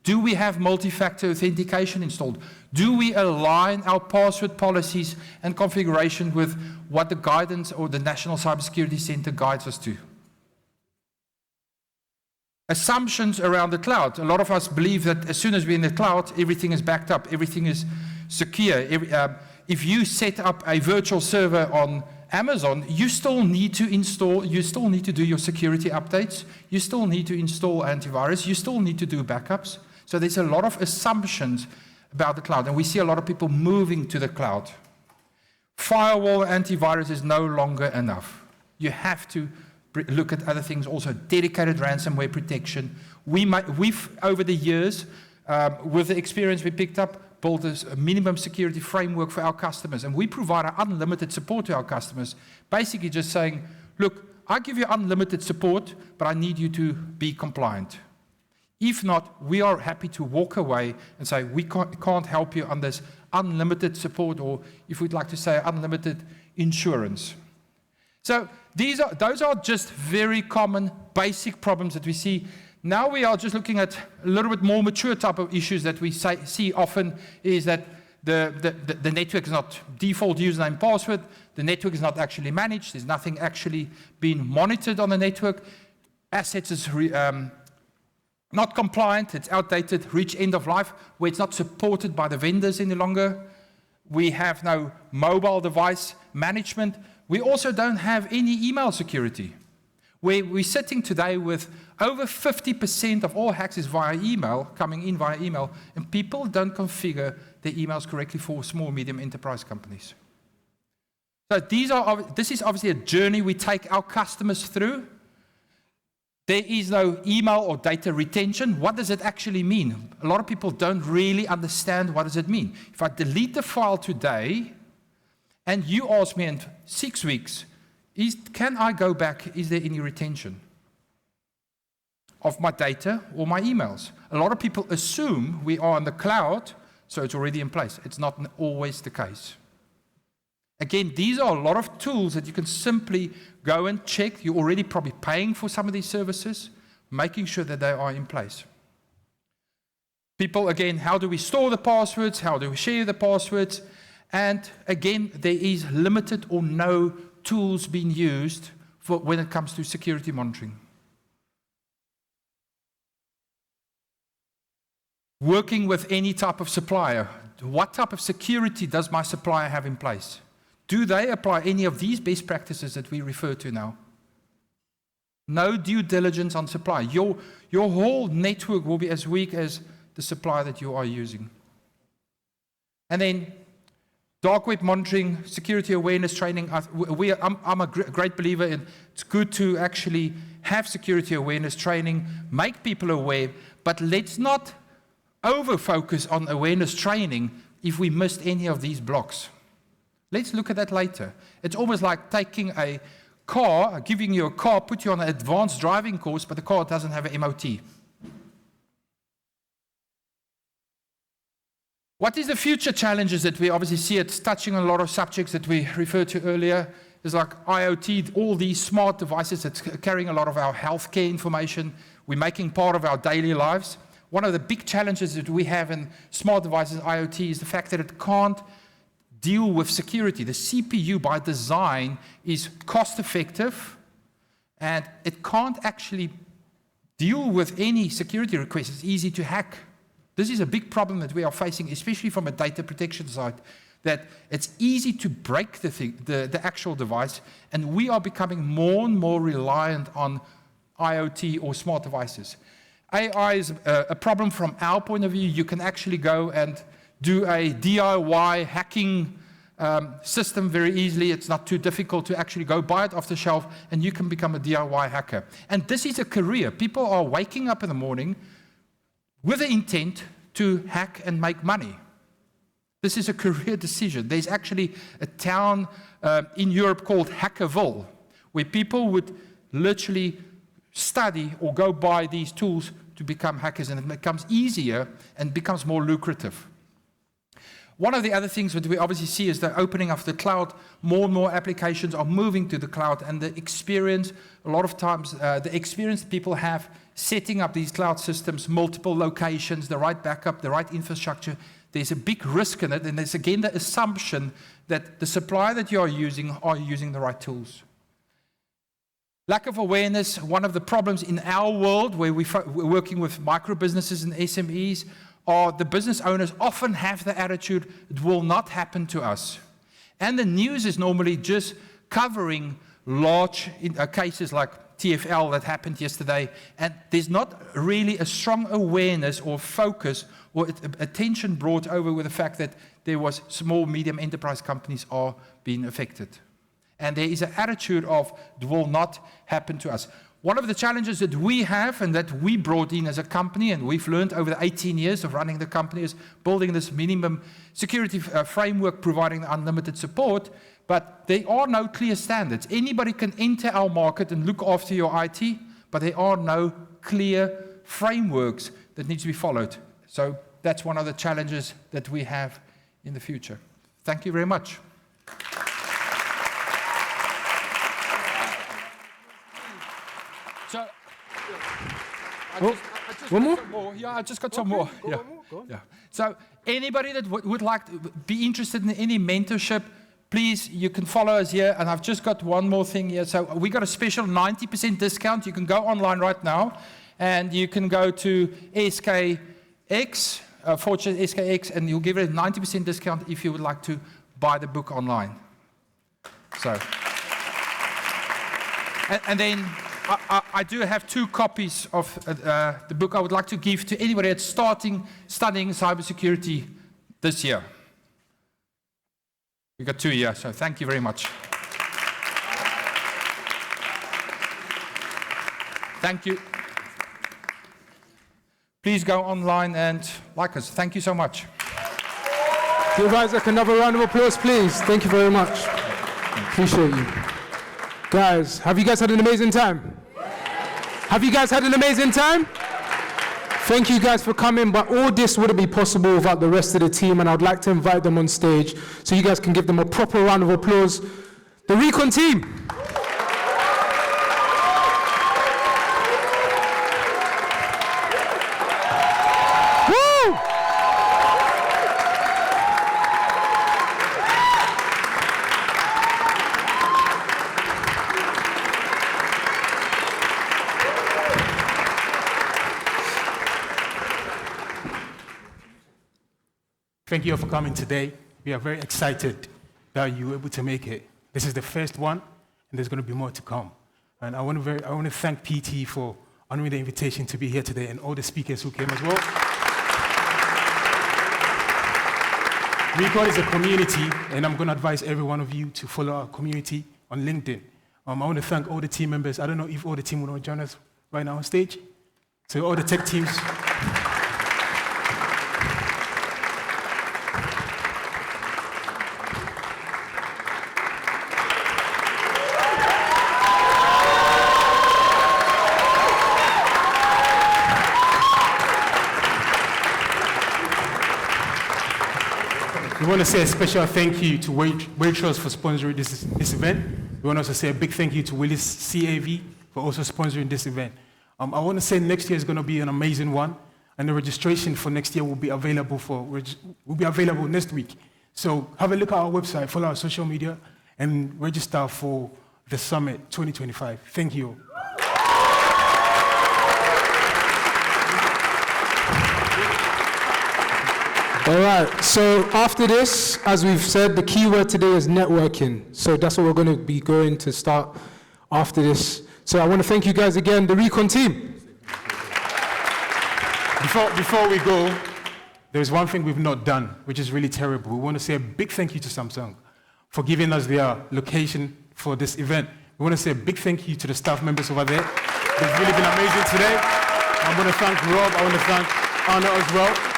Do we have multi-factor authentication installed? Do we align our password policies and configuration with what the guidance or the National Cybersecurity Center guides us to? Assumptions around the cloud. A lot of us believe that as soon as we're in the cloud, everything is backed up, everything is secure. If you set up a virtual server on Amazon, you still need to install, you still need to do your security updates, you still need to install antivirus, you still need to do backups. So there's a lot of assumptions about the cloud, and we see a lot of people moving to the cloud. Firewall antivirus is no longer enough. You have to look at other things also. Dedicated ransomware protection. We've over the years, with the experience we picked up, built a minimum security framework for our customers, and we provide unlimited support to our customers, basically just saying, look, I give you unlimited support, but I need you to be compliant. If not, we are happy to walk away and say, we can't help you on this unlimited support, or if we'd like to say unlimited insurance. So those are just very common, basic problems that we see. Now we are just looking at a little bit more mature type of issues that we see often is that the network is not default username password, the network is not actually managed, there's nothing actually being monitored on the network, assets is not compliant, it's outdated, reach end of life, where it's not supported by the vendors any longer. We have no mobile device management. We also don't have any email security. Where we're sitting today with over 50% of all hacks is via email, coming in via email, and people don't configure their emails correctly for small, medium enterprise companies. So this is obviously a journey we take our customers through. There is no email or data retention. What does it actually mean? A lot of people don't really understand what does it mean. If I delete the file today, and you ask me in 6 weeks, can I go back? Is there any retention of my data or my emails? A lot of people assume we are on the cloud, so it's already in place. It's not always the case. Again, these are a lot of tools that you can simply go and check. You're already probably paying for some of these services, making sure that they are in place. People, again, how do we store the passwords? How do we share the passwords? And again, there is limited or no tools being used for when it comes to security monitoring. Working with any type of supplier. What type of security does my supplier have in place? Do they apply any of these best practices that we refer to now? No due diligence on supply. Your whole network will be as weak as the supplier that you are using. And then dark web monitoring, security awareness training. I'm a great believer in it's good to actually have security awareness training, make people aware, but let's not over-focus on awareness training if we missed any of these blocks. Let's look at that later. It's almost like taking a car, giving you a car, put you on an advanced driving course, but the car doesn't have an MOT. What is the future challenges that we obviously see? It's touching on a lot of subjects that we referred to earlier. There's like IoT, all these smart devices that's carrying a lot of our healthcare information. We're making part of our daily lives. One of the big challenges that we have in smart devices, IoT, is the fact that it can't deal with security. The CPU by design is cost effective and it can't actually deal with any security requests. It's easy to hack. This is a big problem that we are facing, especially from a data protection side, that it's easy to break the actual device, and we are becoming more and more reliant on IoT or smart devices. AI is a problem from our point of view. You can actually go and do a DIY hacking system very easily. It's not too difficult to actually go buy it off the shelf, and you can become a DIY hacker. And this is a career. People are waking up in the morning with the intent to hack and make money. This is a career decision. There's actually a town in Europe called Hackerville, where people would literally study or go buy these tools to become hackers, and it becomes easier and becomes more lucrative. One of the other things that we obviously see is the opening of the cloud. More and more applications are moving to the cloud, and the experience, a lot of times, the experience people have setting up these cloud systems, multiple locations, the right backup, the right infrastructure, there's a big risk in it, and there's again the assumption that the supplier that you are using the right tools. Lack of awareness, one of the problems in our world where we're working with micro businesses and SMEs, are the business owners often have the attitude, it will not happen to us. And the news is normally just covering large cases like TFL that happened yesterday, and there's not really a strong awareness or focus or attention brought over with the fact that there was small, medium enterprise companies are being affected. And there is an attitude of, it will not happen to us. One of the challenges that we have and that we brought in as a company, and we've learned over the 18 years of running the company, is building this minimum security framework, providing unlimited support, but there are no clear standards. Anybody can enter our market and look after your IT, but there are no clear frameworks that need to be followed. So that's one of the challenges that we have in the future. Thank you very much. So, I just got some more. Yeah. So anybody that would like to be interested in any mentorship, please, you can follow us here. And I've just got one more thing here. So we got a special 90% discount. You can go online right now, and you can go to SKX, Fortune SKX, and you'll give it a 90% discount if you would like to buy the book online. So, and then I do have 2 copies of the book I would like to give to anybody that's studying cybersecurity this year. We got 2 here, so thank you very much. Thank you. Please go online and like us. Thank you so much. Give Isaac another round of applause, please. Thank you very much. Appreciate you. Guys, have you guys had an amazing time? Have you guys had an amazing time? Thank you guys for coming, but all this wouldn't be possible without the rest of the team, and I'd like to invite them on stage so you guys can give them a proper round of applause. The R3CON team. Woo! Thank you all for coming today. We are very excited that you were able to make it. This is the first one, and there's going to be more to come. And I want to thank PT for honoring the invitation to be here today, and all the speakers who came as well. R3CON is a community, and I'm going to advise every one of you to follow our community on LinkedIn. I want to thank all the team members. I don't know if all the team will join us right now on stage. So all the tech teams. We want to say a special thank you to Waitrose for sponsoring this event. We want to also say a big thank you to Willis CAV for also sponsoring this event. I want to say next year is going to be an amazing one, and the registration for next year will be available next week. So have a look at our website, follow our social media, and register for the Summit 2025. Thank you. All right, so after this, as we've said, the key word today is networking. So that's what we're going to be going to start after this. So I want to thank you guys again, the R3CON team. Before we go, there's one thing we've not done, which is really terrible. We want to say a big thank you to Samsung for giving us their location for this event. We want to say a big thank you to the staff members over there. They've really been amazing today. I want to thank Rob. I want to thank Anna as well.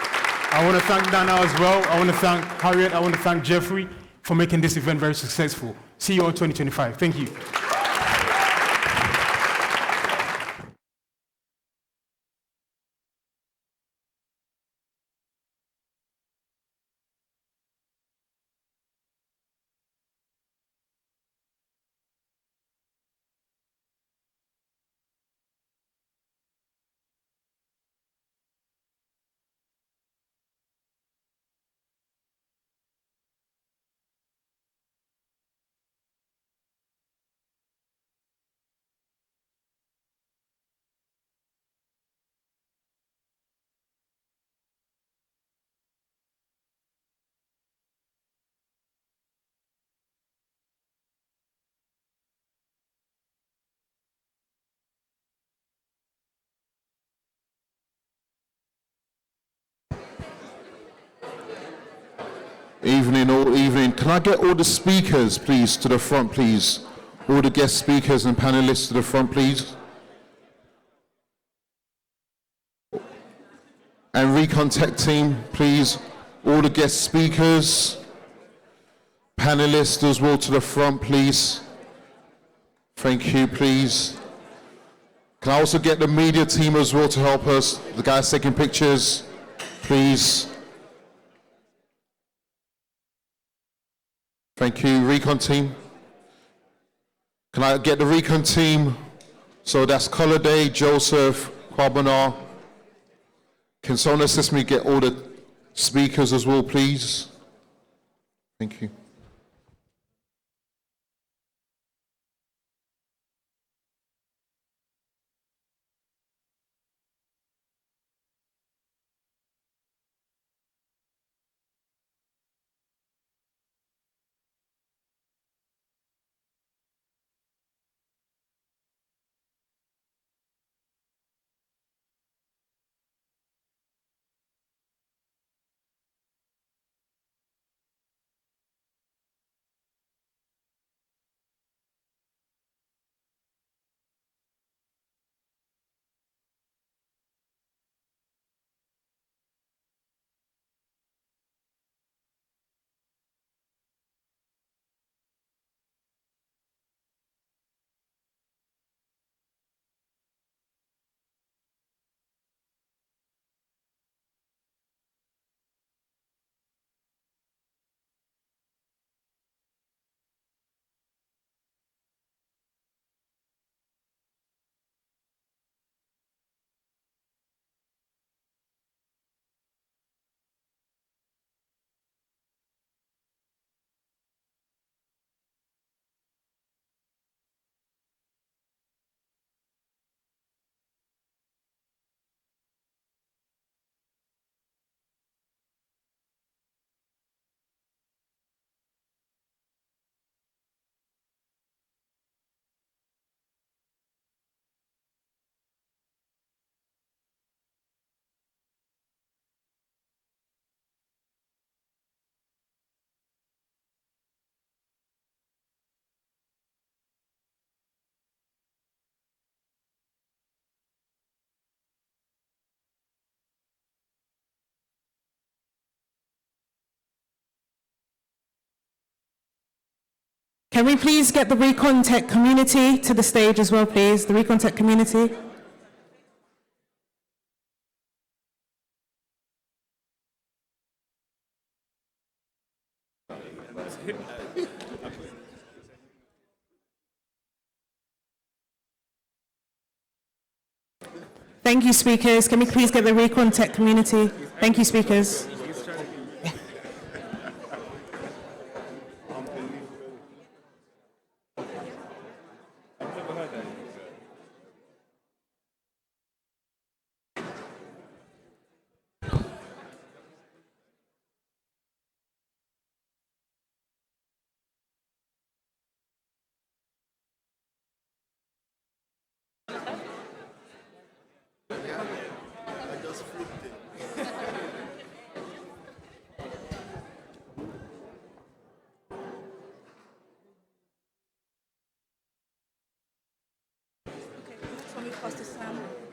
I want to thank Dana as well. I want to thank Harriet. I want to thank Jeffrey for making this event very successful. See you all in 2025. Thank you. Evening, all evening. Can I get all the speakers, please, to the front, please? All the guest speakers and panelists to the front, please. And R3CON Tech team, please. All the guest speakers, panelists as well to the front, please. Thank you, please. Can I also get the media team as well to help us? The guys taking pictures, please. Thank you, R3CON team. Can I get the R3CON team? So that's Coladay, Joseph, Quabanar. Can someone assist me get all the speakers as well, please? Thank you. Can we please get the R3CON Tech community to the stage as well, please? The R3CON Tech community. Thank you, speakers. Can we please get the R3CON Tech community? Thank you, speakers.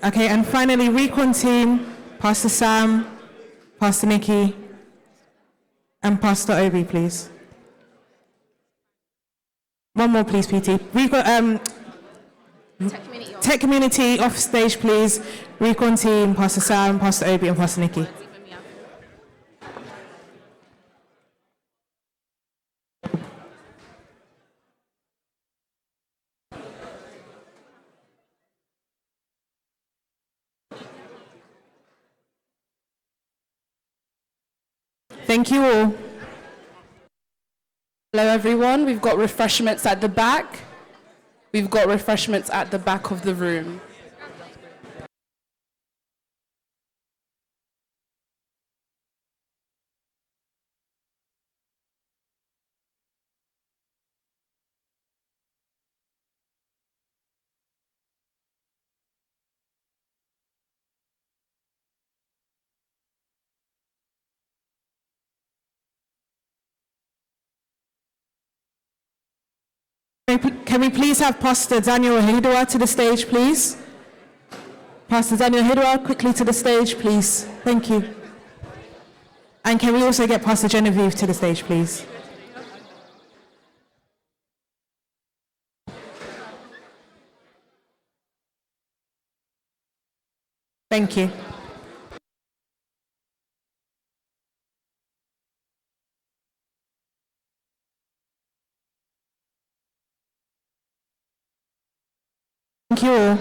Okay, and finally, R3CON team, Pastor Sam, Pastor Nikki, and Pastor Obi, please. One more, please, PT. Tech community off stage, please. R3CON team, Pastor Sam, Pastor Obi, and Pastor Nikki. Thank you all. Hello, everyone. We've got refreshments at the back. We've got refreshments at the back of the room. Can we please have Pastor Daniel Hidua to the stage, please? Pastor Daniel Hidua, quickly to the stage, please. Thank you. And can we also get Pastor Genevieve to the stage, please? Thank you. Thank you all.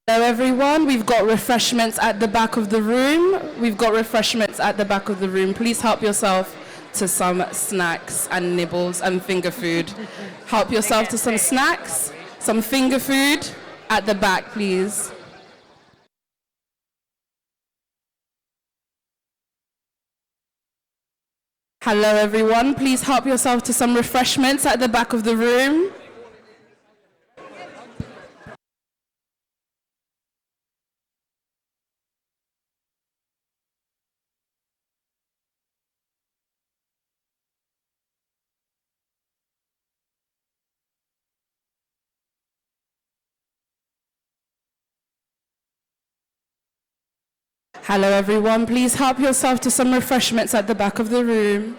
Hello, everyone. We've got refreshments at the back of the room. We've got refreshments at the back of the room. Please help yourself to some snacks and nibbles and finger food. Help yourself to some snacks, some finger food at the back, please. Hello, everyone. Please help yourself to some refreshments at the back of the room. Hello, everyone. Please help yourself to some refreshments at the back of the room.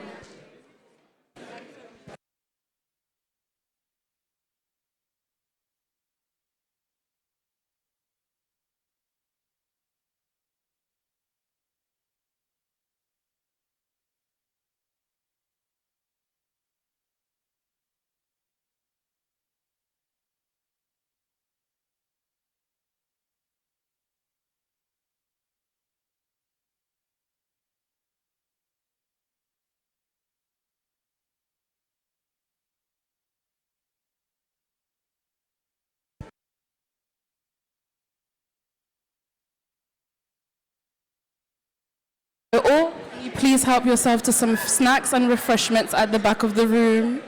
Or please help yourself to some snacks and refreshments at the back of the room.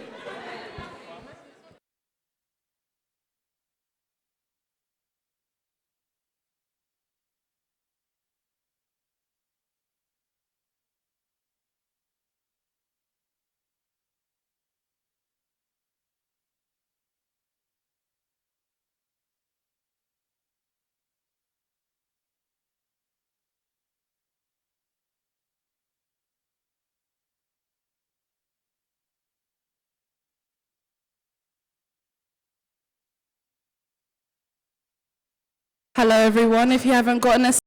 Hello, everyone. If you haven't gotten a